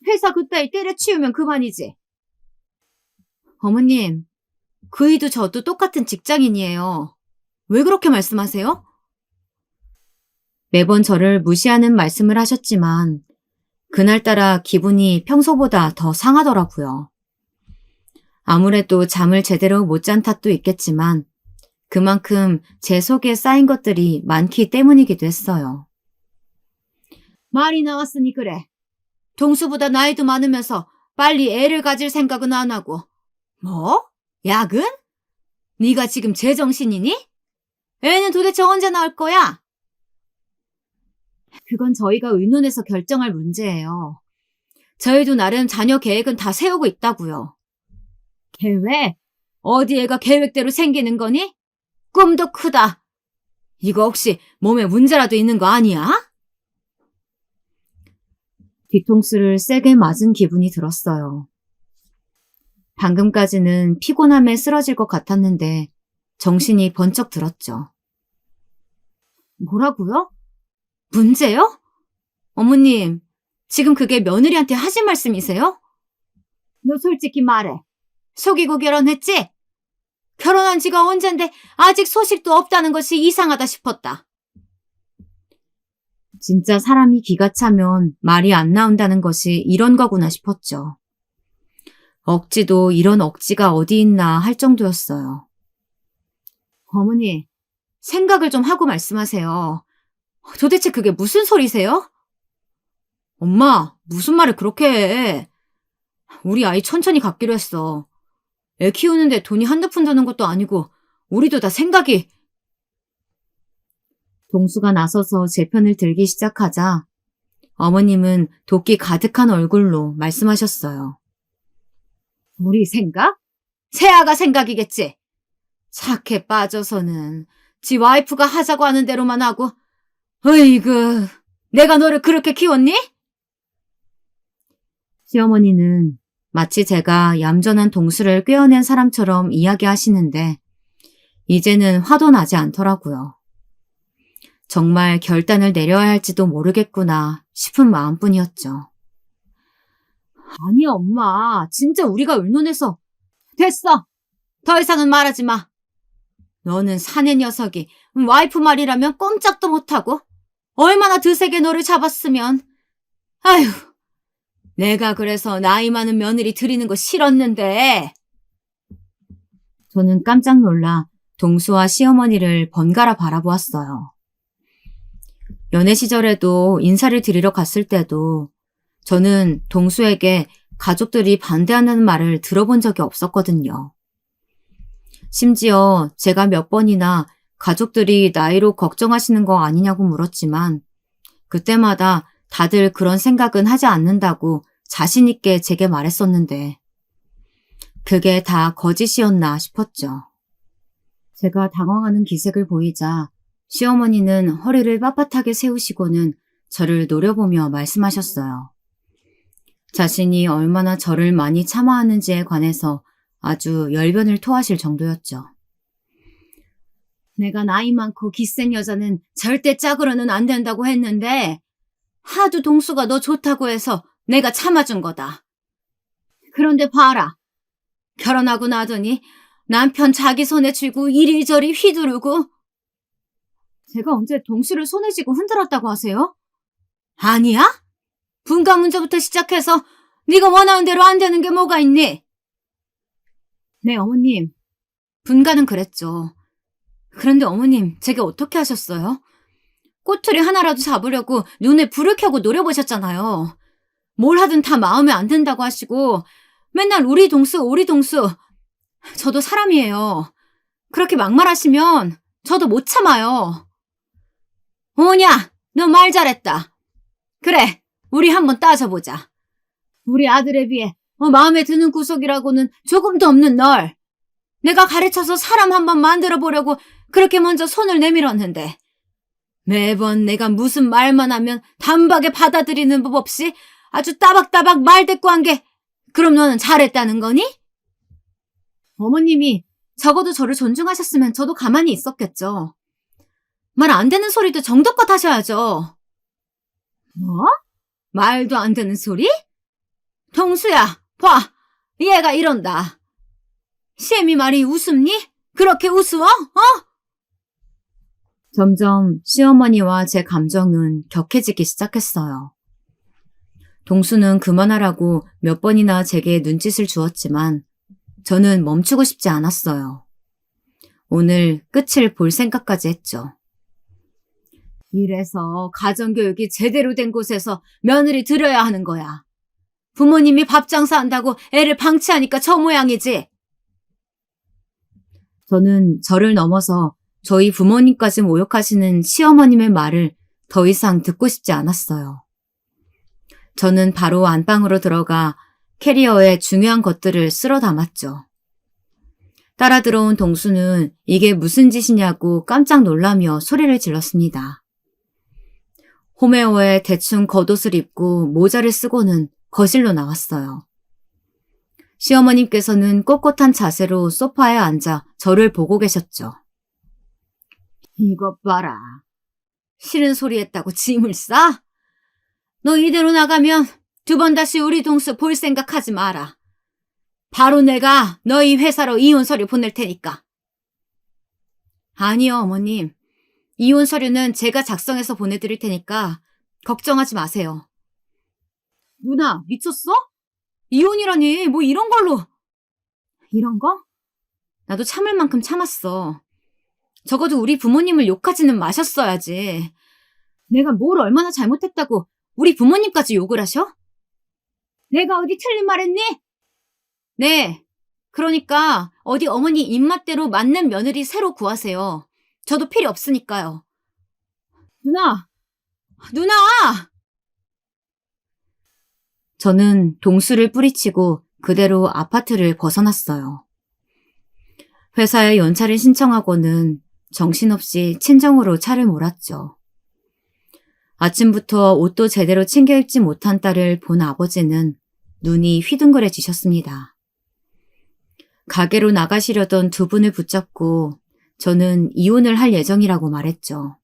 회사 그따위 때려치우면 그만이지. 어머님, 그이도 저도 똑같은 직장인이에요. 왜 그렇게 말씀하세요? 매번 저를 무시하는 말씀을 하셨지만 그날따라 기분이 평소보다 더 상하더라고요. 아무래도 잠을 제대로 못 잔 탓도 있겠지만 그만큼 제 속에 쌓인 것들이 많기 때문이기도 했어요. 말이 나왔으니 그래. 동수보다 나이도 많으면서 빨리 애를 가질 생각은 안 하고. 뭐? 야근? 네가 지금 제정신이니? 애는 도대체 언제 나올 거야? 그건 저희가 의논해서 결정할 문제예요. 저희도 나름 자녀 계획은 다 세우고 있다고요. 계획? 어디 애가 계획대로 생기는 거니? 꿈도 크다. 이거 혹시 몸에 문제라도 있는 거 아니야? 뒤통수를 세게 맞은 기분이 들었어요. 방금까지는 피곤함에 쓰러질 것 같았는데 정신이 번쩍 들었죠. 뭐라고요? 문제요? 어머님, 지금 그게 며느리한테 하신 말씀이세요? 너 솔직히 말해. 속이고 결혼했지? 결혼한 지가 언젠데 아직 소식도 없다는 것이 이상하다 싶었다. 진짜 사람이 기가 차면 말이 안 나온다는 것이 이런 거구나 싶었죠. 억지도 이런 억지가 어디 있나 할 정도였어요. 어머니, 생각을 좀 하고 말씀하세요. 도대체 그게 무슨 소리세요? 엄마, 무슨 말을 그렇게 해. 우리 아이 천천히 갖기로 했어. 애 키우는데 돈이 한두 푼 드는 것도 아니고 우리도 다 생각이. 동수가 나서서 제 편을 들기 시작하자 어머님은 도끼 가득한 얼굴로 말씀하셨어요. 우리 생각? 세아가 생각이겠지. 착해 빠져서는 지 와이프가 하자고 하는 대로만 하고. 어이구, 내가 너를 그렇게 키웠니? 시어머니는 마치 제가 얌전한 동수를 꿰어낸 사람처럼 이야기하시는데 이제는 화도 나지 않더라고요. 정말 결단을 내려야 할지도 모르겠구나 싶은 마음뿐이었죠. 아니 엄마, 진짜 우리가 의논해서. 됐어. 더 이상은 말하지 마. 너는 사내 녀석이 와이프 말이라면 꼼짝도 못하고 얼마나 드세게 너를 잡았으면. 아휴, 내가 그래서 나이 많은 며느리 들이는 거 싫었는데. 저는 깜짝 놀라 동수와 시어머니를 번갈아 바라보았어요. 연애 시절에도 인사를 드리러 갔을 때도 저는 동수에게 가족들이 반대한다는 말을 들어본 적이 없었거든요. 심지어 제가 몇 번이나 가족들이 나이로 걱정하시는 거 아니냐고 물었지만 그때마다 다들 그런 생각은 하지 않는다고 자신 있게 제게 말했었는데 그게 다 거짓이었나 싶었죠. 제가 당황하는 기색을 보이자 시어머니는 허리를 빳빳하게 세우시고는 저를 노려보며 말씀하셨어요. 자신이 얼마나 저를 많이 참아하는지에 관해서 아주 열변을 토하실 정도였죠. 내가 나이 많고 기센 여자는 절대 짝으로는 안 된다고 했는데 하도 동수가 너 좋다고 해서 내가 참아준 거다. 그런데 봐라. 결혼하고 나더니 남편 자기 손에 쥐고 이리저리 휘두르고. 제가 언제 동수를 손에 쥐고 흔들었다고 하세요? 아니야? 분가 문제부터 시작해서 네가 원하는 대로 안 되는 게 뭐가 있니? 네, 어머님. 분가는 그랬죠. 그런데 어머님, 제게 어떻게 하셨어요? 꼬투리 하나라도 잡으려고 눈에 불을 켜고 노려보셨잖아요. 뭘 하든 다 마음에 안 든다고 하시고 맨날 우리 동수, 우리 동수. 저도 사람이에요. 그렇게 막말하시면 저도 못 참아요. 오냐, 너 말 잘했다. 그래, 우리 한번 따져보자. 우리 아들에 비해 마음에 드는 구석이라고는 조금도 없는 널. 내가 가르쳐서 사람 한번 만들어 보려고 그렇게 먼저 손을 내밀었는데 매번 내가 무슨 말만 하면 단박에 받아들이는 법 없이 아주 따박따박 말대꾸한 게 그럼 너는 잘했다는 거니? 어머님이 적어도 저를 존중하셨으면 저도 가만히 있었겠죠. 말 안 되는 소리도 정도껏 하셔야죠. 뭐? 말도 안 되는 소리? 동수야, 봐. 얘가 이런다. 시애미 말이 우습니? 그렇게 우스워? 점점 시어머니와 제 감정은 격해지기 시작했어요. 동수는 그만하라고 몇 번이나 제게 눈짓을 주었지만 저는 멈추고 싶지 않았어요. 오늘 끝을 볼 생각까지 했죠. 이래서 가정교육이 제대로 된 곳에서 며느리 들여야 하는 거야. 부모님이 밥 장사한다고 애를 방치하니까 저 모양이지. 저는 저를 넘어서 저희 부모님까지 모욕하시는 시어머님의 말을 더 이상 듣고 싶지 않았어요. 저는 바로 안방으로 들어가 캐리어에 중요한 것들을 쓸어 담았죠. 따라 들어온 동수는 이게 무슨 짓이냐고 깜짝 놀라며 소리를 질렀습니다. 홈웨어에 대충 겉옷을 입고 모자를 쓰고는 거실로 나왔어요. 시어머님께서는 꼿꼿한 자세로 소파에 앉아 저를 보고 계셨죠. 이것 봐라. 싫은 소리 했다고 짐을 싸? 너 이대로 나가면 두 번 다시 우리 동수 볼 생각하지 마라. 바로 내가 너희 회사로 이혼 서류 보낼 테니까. 아니요, 어머님. 이혼 서류는 제가 작성해서 보내드릴 테니까 걱정하지 마세요. 누나, 미쳤어? 이혼이라니, 뭐 이런 걸로. 이런 거? 나도 참을 만큼 참았어. 적어도 우리 부모님을 욕하지는 마셨어야지. 내가 뭘 얼마나 잘못했다고 우리 부모님까지 욕을 하셔? 내가 어디 틀린 말 했니? 네. 그러니까 어디 어머니 입맛대로 맞는 며느리 새로 구하세요. 저도 필요 없으니까요. 누나! 저는 동수를 뿌리치고 그대로 아파트를 벗어났어요. 회사에 연차를 신청하고는 정신없이 친정으로 차를 몰았죠. 아침부터 옷도 제대로 챙겨 입지 못한 딸을 본 아버지는 눈이 휘둥그레지셨습니다. 가게로 나가시려던 두 분을 붙잡고 저는 이혼을 할 예정이라고 말했죠.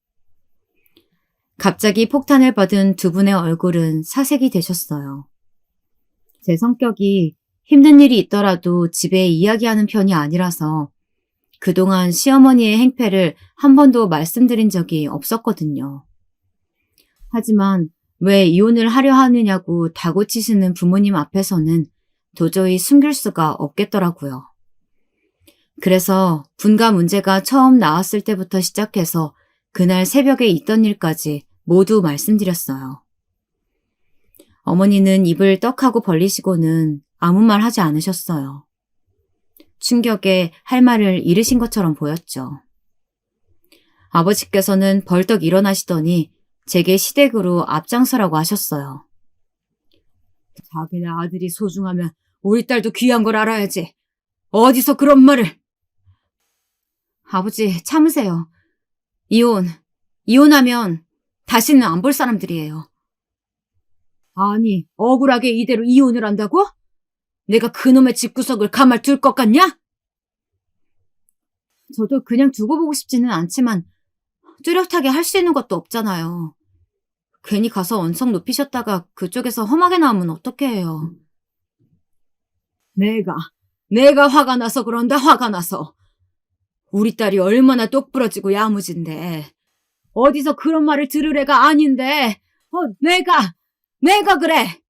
갑자기 폭탄을 받은 두 분의 얼굴은 사색이 되셨어요. 제 성격이 힘든 일이 있더라도 집에 이야기하는 편이 아니라서 그동안 시어머니의 행패를 한 번도 말씀드린 적이 없었거든요. 하지만 왜 이혼을 하려 하느냐고 다구치시는 부모님 앞에서는 도저히 숨길 수가 없겠더라고요. 그래서 분가 문제가 처음 나왔을 때부터 시작해서 그날 새벽에 있던 일까지 모두 말씀드렸어요. 어머니는 입을 떡하고 벌리시고는 아무 말 하지 않으셨어요. 충격에 할 말을 잃으신 것처럼 보였죠. 아버지께서는 벌떡 일어나시더니 제게 시댁으로 앞장서라고 하셨어요. 자기네 아들이 소중하면 우리 딸도 귀한 걸 알아야지. 어디서 그런 말을. 아버지, 참으세요. 이혼하면 다시는 안 볼 사람들이에요. 아니, 억울하게 이대로 이혼을 한다고? 내가 그놈의 집구석을 가만 둘 것 같냐? 저도 그냥 두고 보고 싶지는 않지만 뚜렷하게 할 수 있는 것도 없잖아요. 괜히 가서 언성 높이셨다가 그쪽에서 험하게 나오면 어떡해요. 내가 화가 나서 그런다, 화가 나서. 우리 딸이 얼마나 똑부러지고 야무진데. 어디서 그런 말을 들을 애가 아닌데. 내가 그래.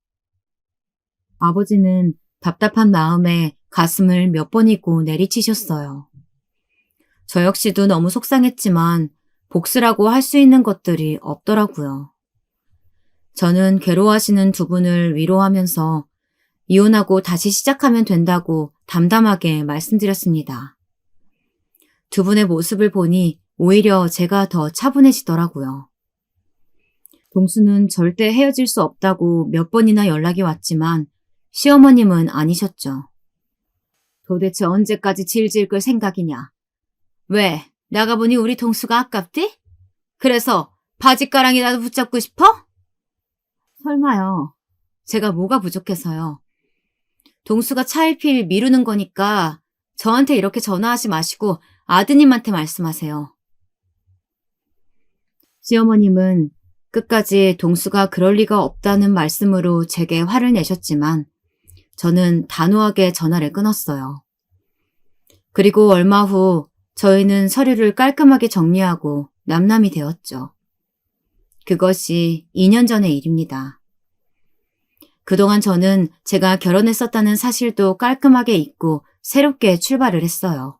아버지는 답답한 마음에 가슴을 몇 번이고 내리치셨어요. 저 역시도 너무 속상했지만 복수라고 할 수 있는 것들이 없더라고요. 저는 괴로워하시는 두 분을 위로하면서 이혼하고 다시 시작하면 된다고 담담하게 말씀드렸습니다. 두 분의 모습을 보니 오히려 제가 더 차분해지더라고요. 동수는 절대 헤어질 수 없다고 몇 번이나 연락이 왔지만 시어머님은 아니셨죠. 도대체 언제까지 질질 끌 생각이냐? 왜? 나가보니 우리 동수가 아깝디? 그래서 바짓가랑이라도 붙잡고 싶어? 설마요. 제가 뭐가 부족해서요. 동수가 차일피일 미루는 거니까 저한테 이렇게 전화하지 마시고 아드님한테 말씀하세요. 시어머님은 끝까지 동수가 그럴 리가 없다는 말씀으로 제게 화를 내셨지만 저는 단호하게 전화를 끊었어요. 그리고 얼마 후 저희는 서류를 깔끔하게 정리하고 남남이 되었죠. 그것이 2년 전의 일입니다. 그동안 저는 제가 결혼했었다는 사실도 깔끔하게 잊고 새롭게 출발을 했어요.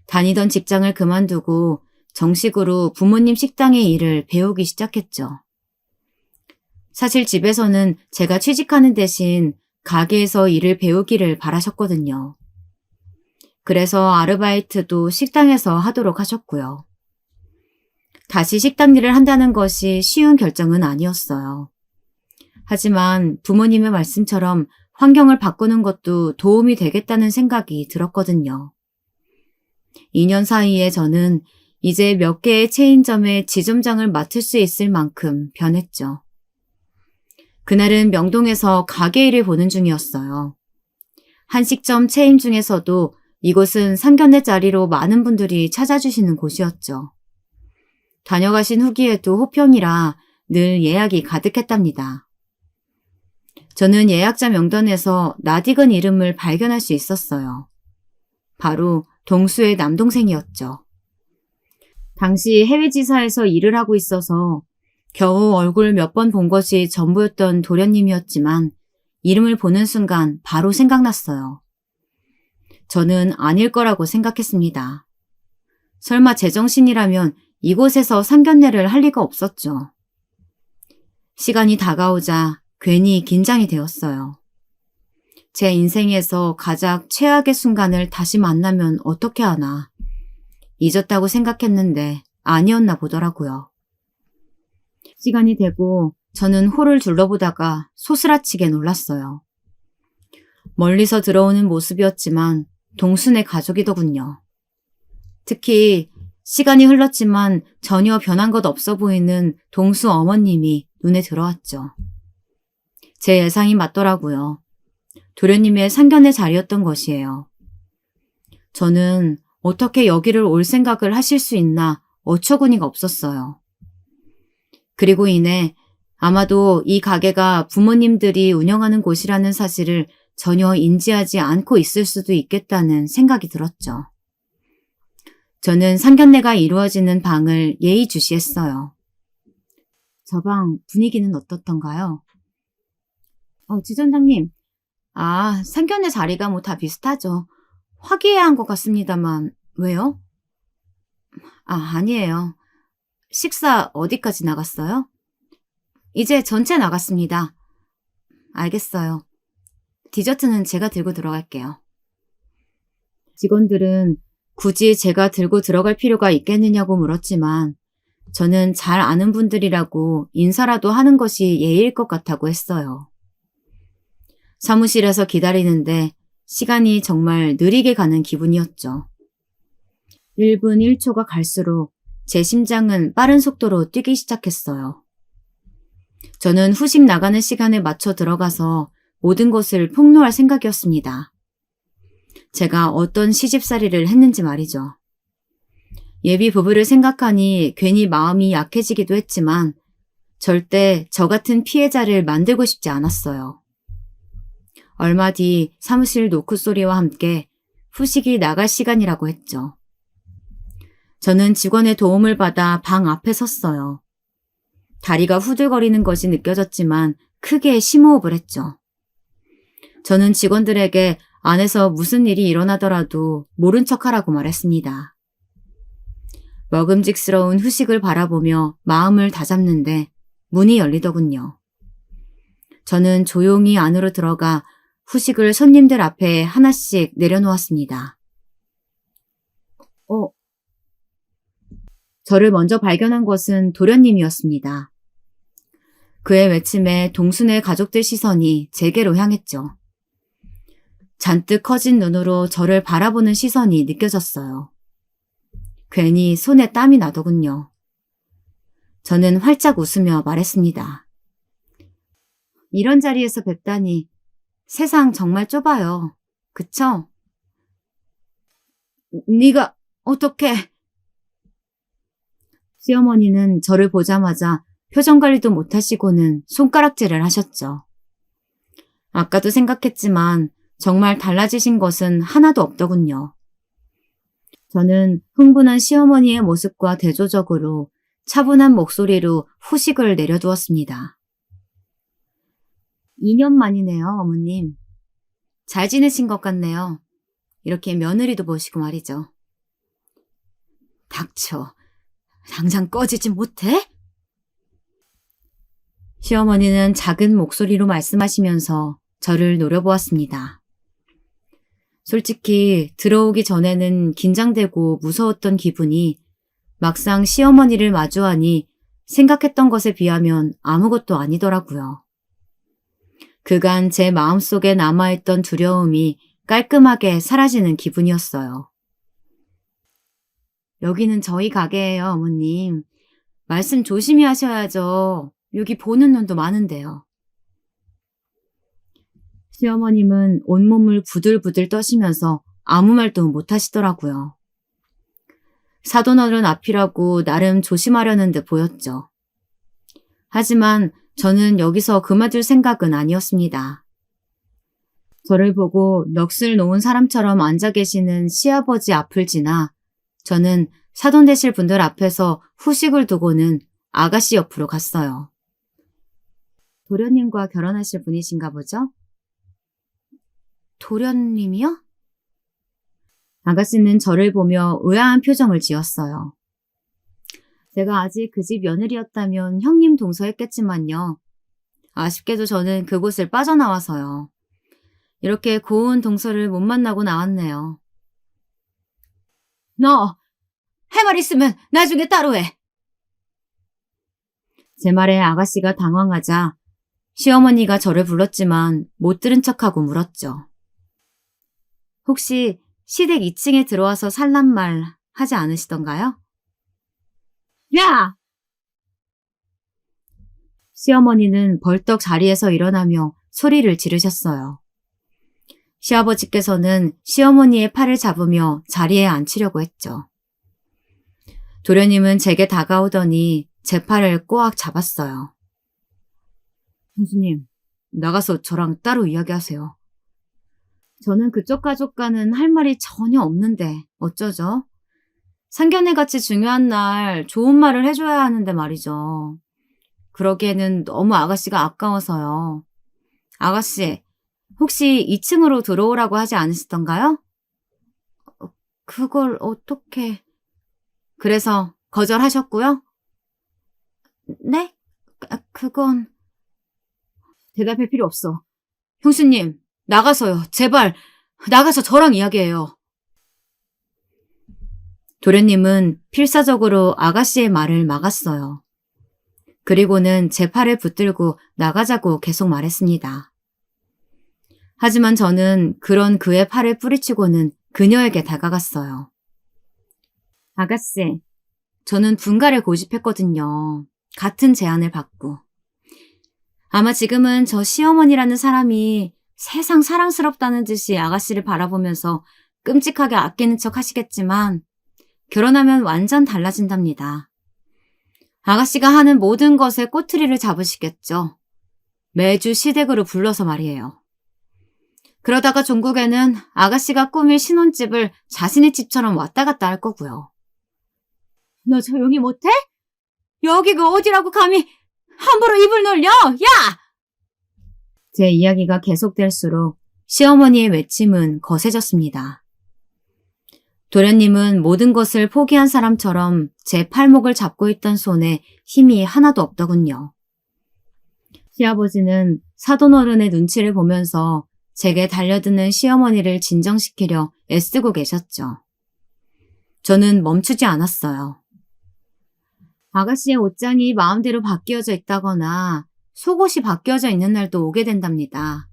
다니던 직장을 그만두고 정식으로 부모님 식당의 일을 배우기 시작했죠. 사실 집에서는 제가 취직하는 대신 가게에서 일을 배우기를 바라셨거든요. 그래서 아르바이트도 식당에서 하도록 하셨고요. 다시 식당 일을 한다는 것이 쉬운 결정은 아니었어요. 하지만 부모님의 말씀처럼 환경을 바꾸는 것도 도움이 되겠다는 생각이 들었거든요. 2년 사이에 저는 이제 몇 개의 체인점의 지점장을 맡을 수 있을 만큼 변했죠. 그날은 명동에서 가게 일을 보는 중이었어요. 한식점 체인 중에서도 이곳은 상견례 자리로 많은 분들이 찾아주시는 곳이었죠. 다녀가신 후기에도 호평이라 늘 예약이 가득했답니다. 저는 예약자 명단에서 낯익은 이름을 발견할 수 있었어요. 바로 동수의 남동생이었죠. 당시 해외지사에서 일을 하고 있어서 겨우 얼굴 몇 번 본 것이 전부였던 도련님이었지만 이름을 보는 순간 바로 생각났어요. 저는 아닐 거라고 생각했습니다. 설마 제정신이라면 이곳에서 상견례를 할 리가 없었죠. 시간이 다가오자 괜히 긴장이 되었어요. 제 인생에서 가장 최악의 순간을 다시 만나면 어떻게 하나. 잊었다고 생각했는데 아니었나 보더라고요. 시간이 되고 저는 홀을 둘러보다가 소스라치게 놀랐어요. 멀리서 들어오는 모습이었지만 동순의 가족이더군요. 특히 시간이 흘렀지만 전혀 변한 것 없어 보이는 동수 어머님이 눈에 들어왔죠. 제 예상이 맞더라고요. 도련님의 상견례 자리였던 것이에요. 저는 어떻게 여기를 올 생각을 하실 수 있나 어처구니가 없었어요. 그리고 이내 아마도 이 가게가 부모님들이 운영하는 곳이라는 사실을 전혀 인지하지 않고 있을 수도 있겠다는 생각이 들었죠. 저는 상견례가 이루어지는 방을 예의주시했어요. 저 방 분위기는 어떻던가요? 지점장님. 상견례 자리가 뭐 다 비슷하죠. 화기애애한 것 같습니다만, 왜요? 아니에요. 식사 어디까지 나갔어요? 이제 전체 나갔습니다. 알겠어요. 디저트는 제가 들고 들어갈게요. 직원들은 굳이 제가 들고 들어갈 필요가 있겠느냐고 물었지만 저는 잘 아는 분들이라고 인사라도 하는 것이 예의일 것 같다고 했어요. 사무실에서 기다리는데 시간이 정말 느리게 가는 기분이었죠. 1분 1초가 갈수록 제 심장은 빠른 속도로 뛰기 시작했어요. 저는 후식 나가는 시간에 맞춰 들어가서 모든 것을 폭로할 생각이었습니다. 제가 어떤 시집살이를 했는지 말이죠. 예비 부부를 생각하니 괜히 마음이 약해지기도 했지만 절대 저 같은 피해자를 만들고 싶지 않았어요. 얼마 뒤 사무실 노크 소리와 함께 후식이 나갈 시간이라고 했죠. 저는 직원의 도움을 받아 방 앞에 섰어요. 다리가 후들거리는 것이 느껴졌지만 크게 심호흡을 했죠. 저는 직원들에게 안에서 무슨 일이 일어나더라도 모른 척하라고 말했습니다. 먹음직스러운 후식을 바라보며 마음을 다잡는데 문이 열리더군요. 저는 조용히 안으로 들어가 후식을 손님들 앞에 하나씩 내려놓았습니다. 저를 먼저 발견한 것은 도련님이었습니다. 그의 외침에 동순의 가족들 시선이 제게로 향했죠. 잔뜩 커진 눈으로 저를 바라보는 시선이 느껴졌어요. 괜히 손에 땀이 나더군요. 저는 활짝 웃으며 말했습니다. 이런 자리에서 뵙다니 세상 정말 좁아요. 그쵸? 네가 어떻게... 시어머니는 저를 보자마자 표정 관리도 못하시고는 손가락질을 하셨죠. 아까도 생각했지만 정말 달라지신 것은 하나도 없더군요. 저는 흥분한 시어머니의 모습과 대조적으로 차분한 목소리로 후식을 내려두었습니다. 2년 만이네요, 어머님. 잘 지내신 것 같네요. 이렇게 며느리도 보시고 말이죠. 닥쳐. 당장 꺼지지 못해? 시어머니는 작은 목소리로 말씀하시면서 저를 노려보았습니다. 솔직히 들어오기 전에는 긴장되고 무서웠던 기분이 막상 시어머니를 마주하니 생각했던 것에 비하면 아무것도 아니더라고요. 그간 제 마음속에 남아있던 두려움이 깔끔하게 사라지는 기분이었어요. 여기는 저희 가게예요, 어머님. 말씀 조심히 하셔야죠. 여기 보는 눈도 많은데요. 시어머님은 온몸을 부들부들 떠시면서 아무 말도 못하시더라고요. 사돈어른 앞이라고 나름 조심하려는 듯 보였죠. 하지만 저는 여기서 그만둘 생각은 아니었습니다. 저를 보고 넋을 놓은 사람처럼 앉아 계시는 시아버지 앞을 지나 저는 사돈 되실 분들 앞에서 후식을 두고는 아가씨 옆으로 갔어요. 도련님과 결혼하실 분이신가 보죠? 도련님이요? 아가씨는 저를 보며 의아한 표정을 지었어요. 제가 아직 그 집 며느리였다면 형님 동서했겠지만요. 아쉽게도 저는 그곳을 빠져나와서요. 이렇게 고운 동서를 못 만나고 나왔네요. 너, 할 말 있으면 나중에 따로 해. 제 말에 아가씨가 당황하자 시어머니가 저를 불렀지만 못 들은 척하고 물었죠. 혹시 시댁 2층에 들어와서 살란 말 하지 않으시던가요? 야! 시어머니는 벌떡 자리에서 일어나며 소리를 지르셨어요. 시아버지께서는 시어머니의 팔을 잡으며 자리에 앉히려고 했죠. 도련님은 제게 다가오더니 제 팔을 꼬악 잡았어요. 형수님, 나가서 저랑 따로 이야기하세요. 저는 그쪽 가족과는 할 말이 전혀 없는데 어쩌죠? 상견례같이 중요한 날 좋은 말을 해줘야 하는데 말이죠. 그러기에는 너무 아가씨가 아까워서요. 아가씨, 혹시 2층으로 들어오라고 하지 않으시던가요? 그걸 어떻게... 그래서 거절하셨고요? 네? 그건... 대답할 필요 없어. 형수님, 나가서요. 제발, 나가서 저랑 이야기해요. 도련님은 필사적으로 아가씨의 말을 막았어요. 그리고는 제 팔을 붙들고 나가자고 계속 말했습니다. 하지만 저는 그런 그의 팔을 뿌리치고는 그녀에게 다가갔어요. 아가씨, 저는 분가를 고집했거든요. 같은 제안을 받고. 아마 지금은 저 시어머니라는 사람이 세상 사랑스럽다는 듯이 아가씨를 바라보면서 끔찍하게 아끼는 척 하시겠지만 결혼하면 완전 달라진답니다. 아가씨가 하는 모든 것에 꼬투리를 잡으시겠죠. 매주 시댁으로 불러서 말이에요. 그러다가 종국에는 아가씨가 꾸밀 신혼집을 자신의 집처럼 왔다 갔다 할 거고요. 너 조용히 못해? 여기가 어디라고 감히 함부로 입을 놀려! 야! 제 이야기가 계속될수록 시어머니의 외침은 거세졌습니다. 도련님은 모든 것을 포기한 사람처럼 제 팔목을 잡고 있던 손에 힘이 하나도 없더군요. 시아버지는 사돈어른의 눈치를 보면서 제게 달려드는 시어머니를 진정시키려 애쓰고 계셨죠. 저는 멈추지 않았어요. 아가씨의 옷장이 마음대로 바뀌어져 있다거나 속옷이 바뀌어져 있는 날도 오게 된답니다.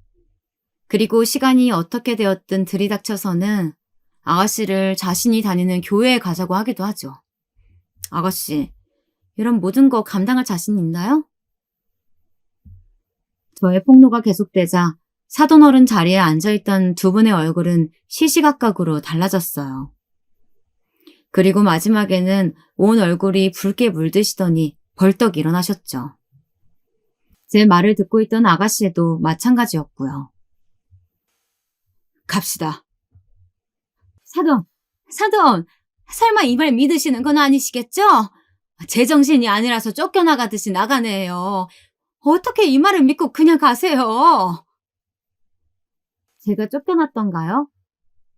그리고 시간이 어떻게 되었든 들이닥쳐서는 아가씨를 자신이 다니는 교회에 가자고 하기도 하죠. 아가씨, 이런 모든 거 감당할 자신 있나요? 저의 폭로가 계속되자 사돈어른 자리에 앉아있던 두 분의 얼굴은 시시각각으로 달라졌어요. 그리고 마지막에는 온 얼굴이 붉게 물드시더니 벌떡 일어나셨죠. 제 말을 듣고 있던 아가씨도 마찬가지였고요. 갑시다. 사돈, 설마 이 말 믿으시는 건 아니시겠죠? 제정신이 아니라서 쫓겨나가듯이 나가네요. 어떻게 이 말을 믿고 그냥 가세요? 제가 쫓겨났던가요?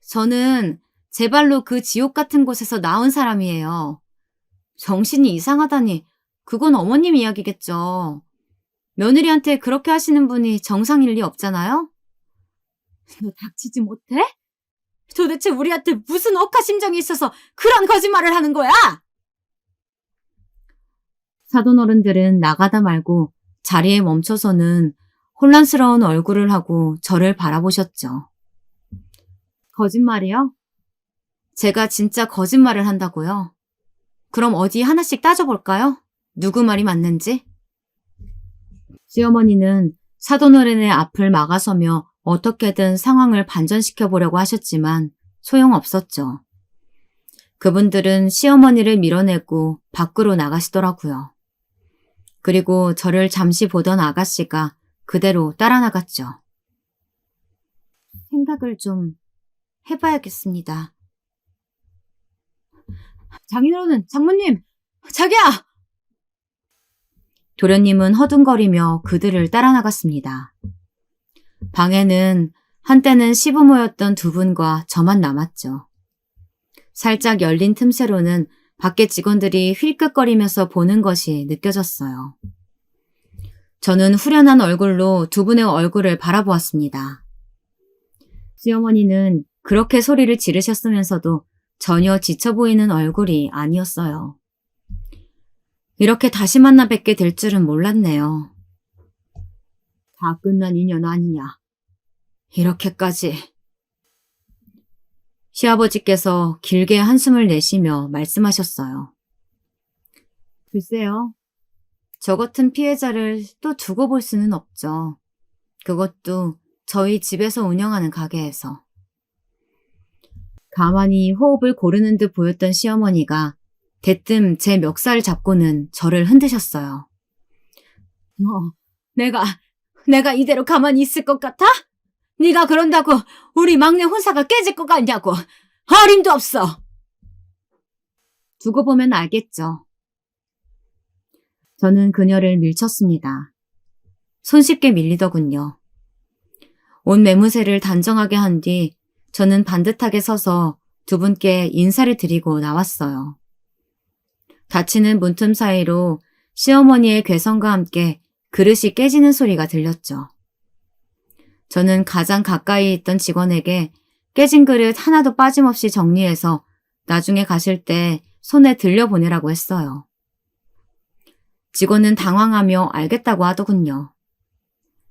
저는 제 발로 그 지옥 같은 곳에서 나온 사람이에요. 정신이 이상하다니 그건 어머님 이야기겠죠. 며느리한테 그렇게 하시는 분이 정상일 리 없잖아요? 너 닥치지 못해? 도대체 우리한테 무슨 억하심정이 있어서 그런 거짓말을 하는 거야? 사돈어른들은 나가다 말고 자리에 멈춰서는 혼란스러운 얼굴을 하고 저를 바라보셨죠. 거짓말이요? 제가 진짜 거짓말을 한다고요? 그럼 어디 하나씩 따져볼까요? 누구 말이 맞는지? 시어머니는 사돈어른의 앞을 막아서며 어떻게든 상황을 반전시켜보려고 하셨지만 소용없었죠. 그분들은 시어머니를 밀어내고 밖으로 나가시더라고요. 그리고 저를 잠시 보던 아가씨가 그대로 따라 나갔죠. 생각을 좀 해봐야겠습니다. 장인어른, 장모님, 자기야! 도련님은 허둥거리며 그들을 따라 나갔습니다. 방에는 한때는 시부모였던 두 분과 저만 남았죠. 살짝 열린 틈새로는 밖에 직원들이 힐끗거리면서 보는 것이 느껴졌어요. 저는 후련한 얼굴로 두 분의 얼굴을 바라보았습니다. 시어머니는 그렇게 소리를 지르셨으면서도 전혀 지쳐 보이는 얼굴이 아니었어요. 이렇게 다시 만나 뵙게 될 줄은 몰랐네요. 다 끝난 인연 아니냐. 이렇게까지. 시아버지께서 길게 한숨을 내쉬며 말씀하셨어요. 글쎄요. 저 같은 피해자를 또 두고 볼 수는 없죠. 그것도 저희 집에서 운영하는 가게에서. 가만히 호흡을 고르는 듯 보였던 시어머니가 대뜸 제 멱살을 잡고는 저를 흔드셨어요. 너, 내가 이대로 가만히 있을 것 같아? 네가 그런다고 우리 막내 혼사가 깨질 것 같냐고. 어림도 없어. 두고 보면 알겠죠. 저는 그녀를 밀쳤습니다. 손쉽게 밀리더군요. 온 매무새를 단정하게 한 뒤 저는 반듯하게 서서 두 분께 인사를 드리고 나왔어요. 닫히는 문틈 사이로 시어머니의 괴성과 함께 그릇이 깨지는 소리가 들렸죠. 저는 가장 가까이 있던 직원에게 깨진 그릇 하나도 빠짐없이 정리해서 나중에 가실 때 손에 들려보내라고 했어요. 직원은 당황하며 알겠다고 하더군요.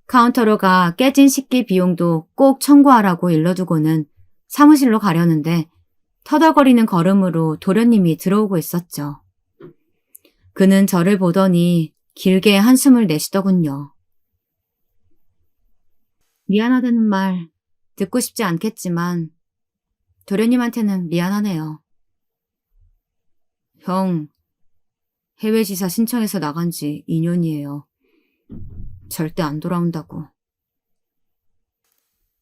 카운터로 가 깨진 식기 비용도 꼭 청구하라고 일러두고는 사무실로 가려는데 터덜거리는 걸음으로 도련님이 들어오고 있었죠. 그는 저를 보더니 길게 한숨을 내쉬더군요. 미안하다는 말 듣고 싶지 않겠지만 도련님한테는 미안하네요. 형, 해외 지사 신청해서 나간 지 2년이에요. 절대 안 돌아온다고.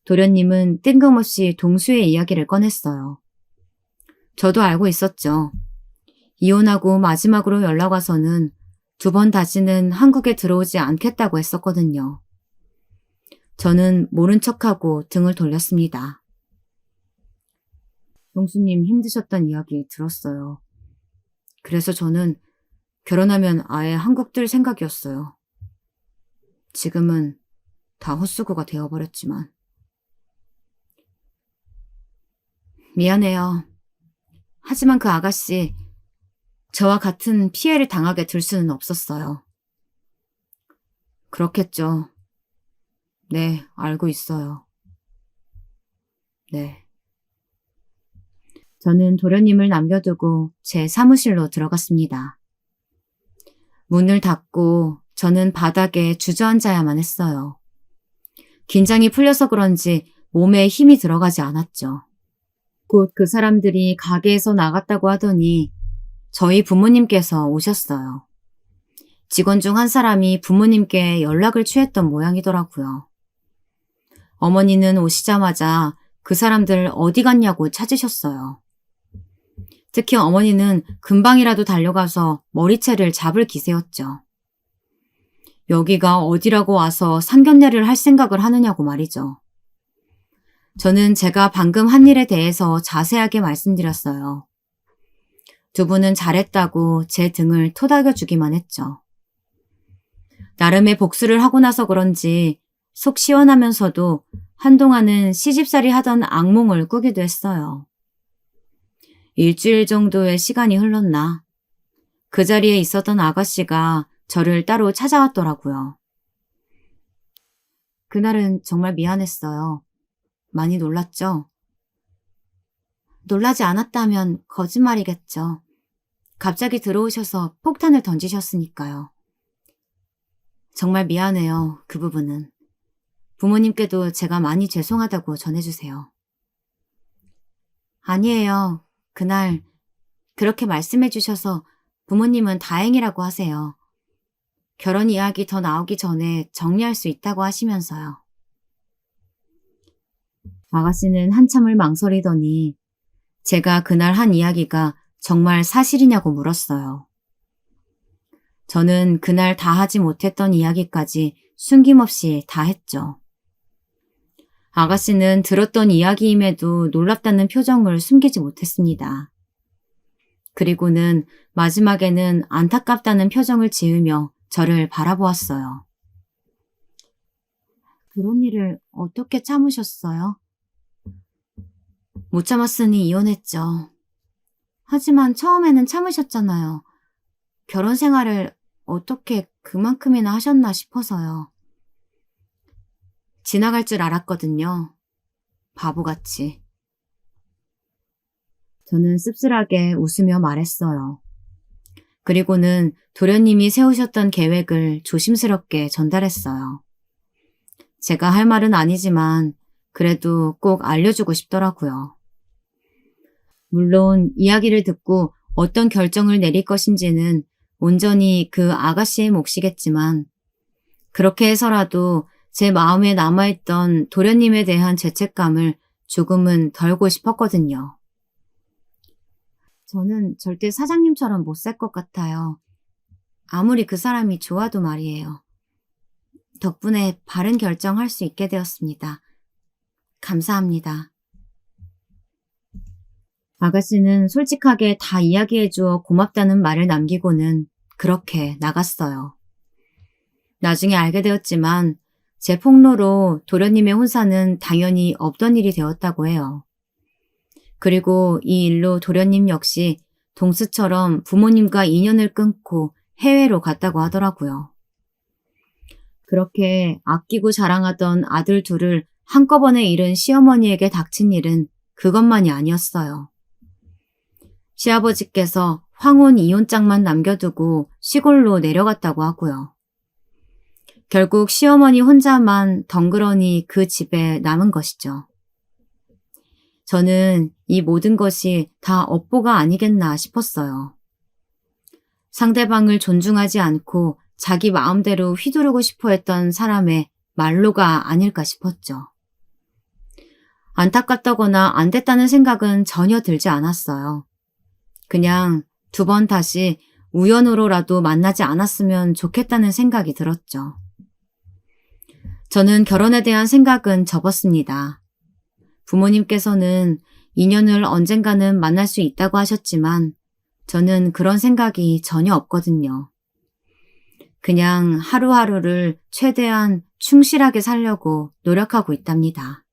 도련님은 뜬금없이 동수의 이야기를 꺼냈어요. 저도 알고 있었죠. 이혼하고 마지막으로 연락 와서는 2번 다시는 한국에 들어오지 않겠다고 했었거든요. 저는 모른 척하고 등을 돌렸습니다. 동수님 힘드셨단 이야기 들었어요. 그래서 저는 결혼하면 아예 한국 뜰 생각이었어요. 지금은 다 헛수고가 되어버렸지만. 미안해요. 하지만 그 아가씨, 저와 같은 피해를 당하게 둘 수는 없었어요. 그렇겠죠. 네, 알고 있어요. 네. 저는 도련님을 남겨두고 제 사무실로 들어갔습니다. 문을 닫고 저는 바닥에 주저앉아야만 했어요. 긴장이 풀려서 그런지 몸에 힘이 들어가지 않았죠. 곧 그 사람들이 가게에서 나갔다고 하더니 저희 부모님께서 오셨어요. 직원 중 한 사람이 부모님께 연락을 취했던 모양이더라고요. 어머니는 오시자마자 그 사람들 어디 갔냐고 찾으셨어요. 특히 어머니는 금방이라도 달려가서 머리채를 잡을 기세였죠. 여기가 어디라고 와서 상견례를 할 생각을 하느냐고 말이죠. 저는 제가 방금 한 일에 대해서 자세하게 말씀드렸어요. 두 분은 잘했다고 제 등을 토닥여주기만 했죠. 나름의 복수를 하고 나서 그런지 속 시원하면서도 한동안은 시집살이 하던 악몽을 꾸기도 했어요. 일주일 정도의 시간이 흘렀나. 그 자리에 있었던 아가씨가 저를 따로 찾아왔더라고요. 그날은 정말 미안했어요. 많이 놀랐죠? 놀라지 않았다면 거짓말이겠죠. 갑자기 들어오셔서 폭탄을 던지셨으니까요. 정말 미안해요, 그 부분은. 부모님께도 제가 많이 죄송하다고 전해주세요. 아니에요. 그날 그렇게 말씀해 주셔서 부모님은 다행이라고 하세요. 결혼 이야기 더 나오기 전에 정리할 수 있다고 하시면서요. 아가씨는 한참을 망설이더니 제가 그날 한 이야기가 정말 사실이냐고 물었어요. 저는 그날 다 하지 못했던 이야기까지 숨김없이 다 했죠. 아가씨는 들었던 이야기임에도 놀랍다는 표정을 숨기지 못했습니다. 그리고는 마지막에는 안타깝다는 표정을 지으며 저를 바라보았어요. 그런 일을 어떻게 참으셨어요? 못 참았으니 이혼했죠. 하지만 처음에는 참으셨잖아요. 결혼 생활을 어떻게 그만큼이나 하셨나 싶어서요. 지나갈 줄 알았거든요. 바보같이. 저는 씁쓸하게 웃으며 말했어요. 그리고는 도련님이 세우셨던 계획을 조심스럽게 전달했어요. 제가 할 말은 아니지만 그래도 꼭 알려주고 싶더라고요. 물론 이야기를 듣고 어떤 결정을 내릴 것인지는 온전히 그 아가씨의 몫이겠지만 그렇게 해서라도 제 마음에 남아있던 도련님에 대한 죄책감을 조금은 덜고 싶었거든요. 저는 절대 사장님처럼 못 살 것 같아요. 아무리 그 사람이 좋아도 말이에요. 덕분에 바른 결정할 수 있게 되었습니다. 감사합니다. 아가씨는 솔직하게 다 이야기해주어 고맙다는 말을 남기고는 그렇게 나갔어요. 나중에 알게 되었지만 제 폭로로 도련님의 혼사는 당연히 없던 일이 되었다고 해요. 그리고 이 일로 도련님 역시 동수처럼 부모님과 인연을 끊고 해외로 갔다고 하더라고요. 그렇게 아끼고 자랑하던 아들 둘을 한꺼번에 잃은 시어머니에게 닥친 일은 그것만이 아니었어요. 시아버지께서 황혼 이혼장만 남겨두고 시골로 내려갔다고 하고요. 결국 시어머니 혼자만 덩그러니 그 집에 남은 것이죠. 저는 이 모든 것이 다 업보가 아니겠나 싶었어요. 상대방을 존중하지 않고 자기 마음대로 휘두르고 싶어 했던 사람의 말로가 아닐까 싶었죠. 안타깝다거나 안 됐다는 생각은 전혀 들지 않았어요. 그냥 두 번 다시 우연으로라도 만나지 않았으면 좋겠다는 생각이 들었죠. 저는 결혼에 대한 생각은 접었습니다. 부모님께서는 인연을 언젠가는 만날 수 있다고 하셨지만 저는 그런 생각이 전혀 없거든요. 그냥 하루하루를 최대한 충실하게 살려고 노력하고 있답니다.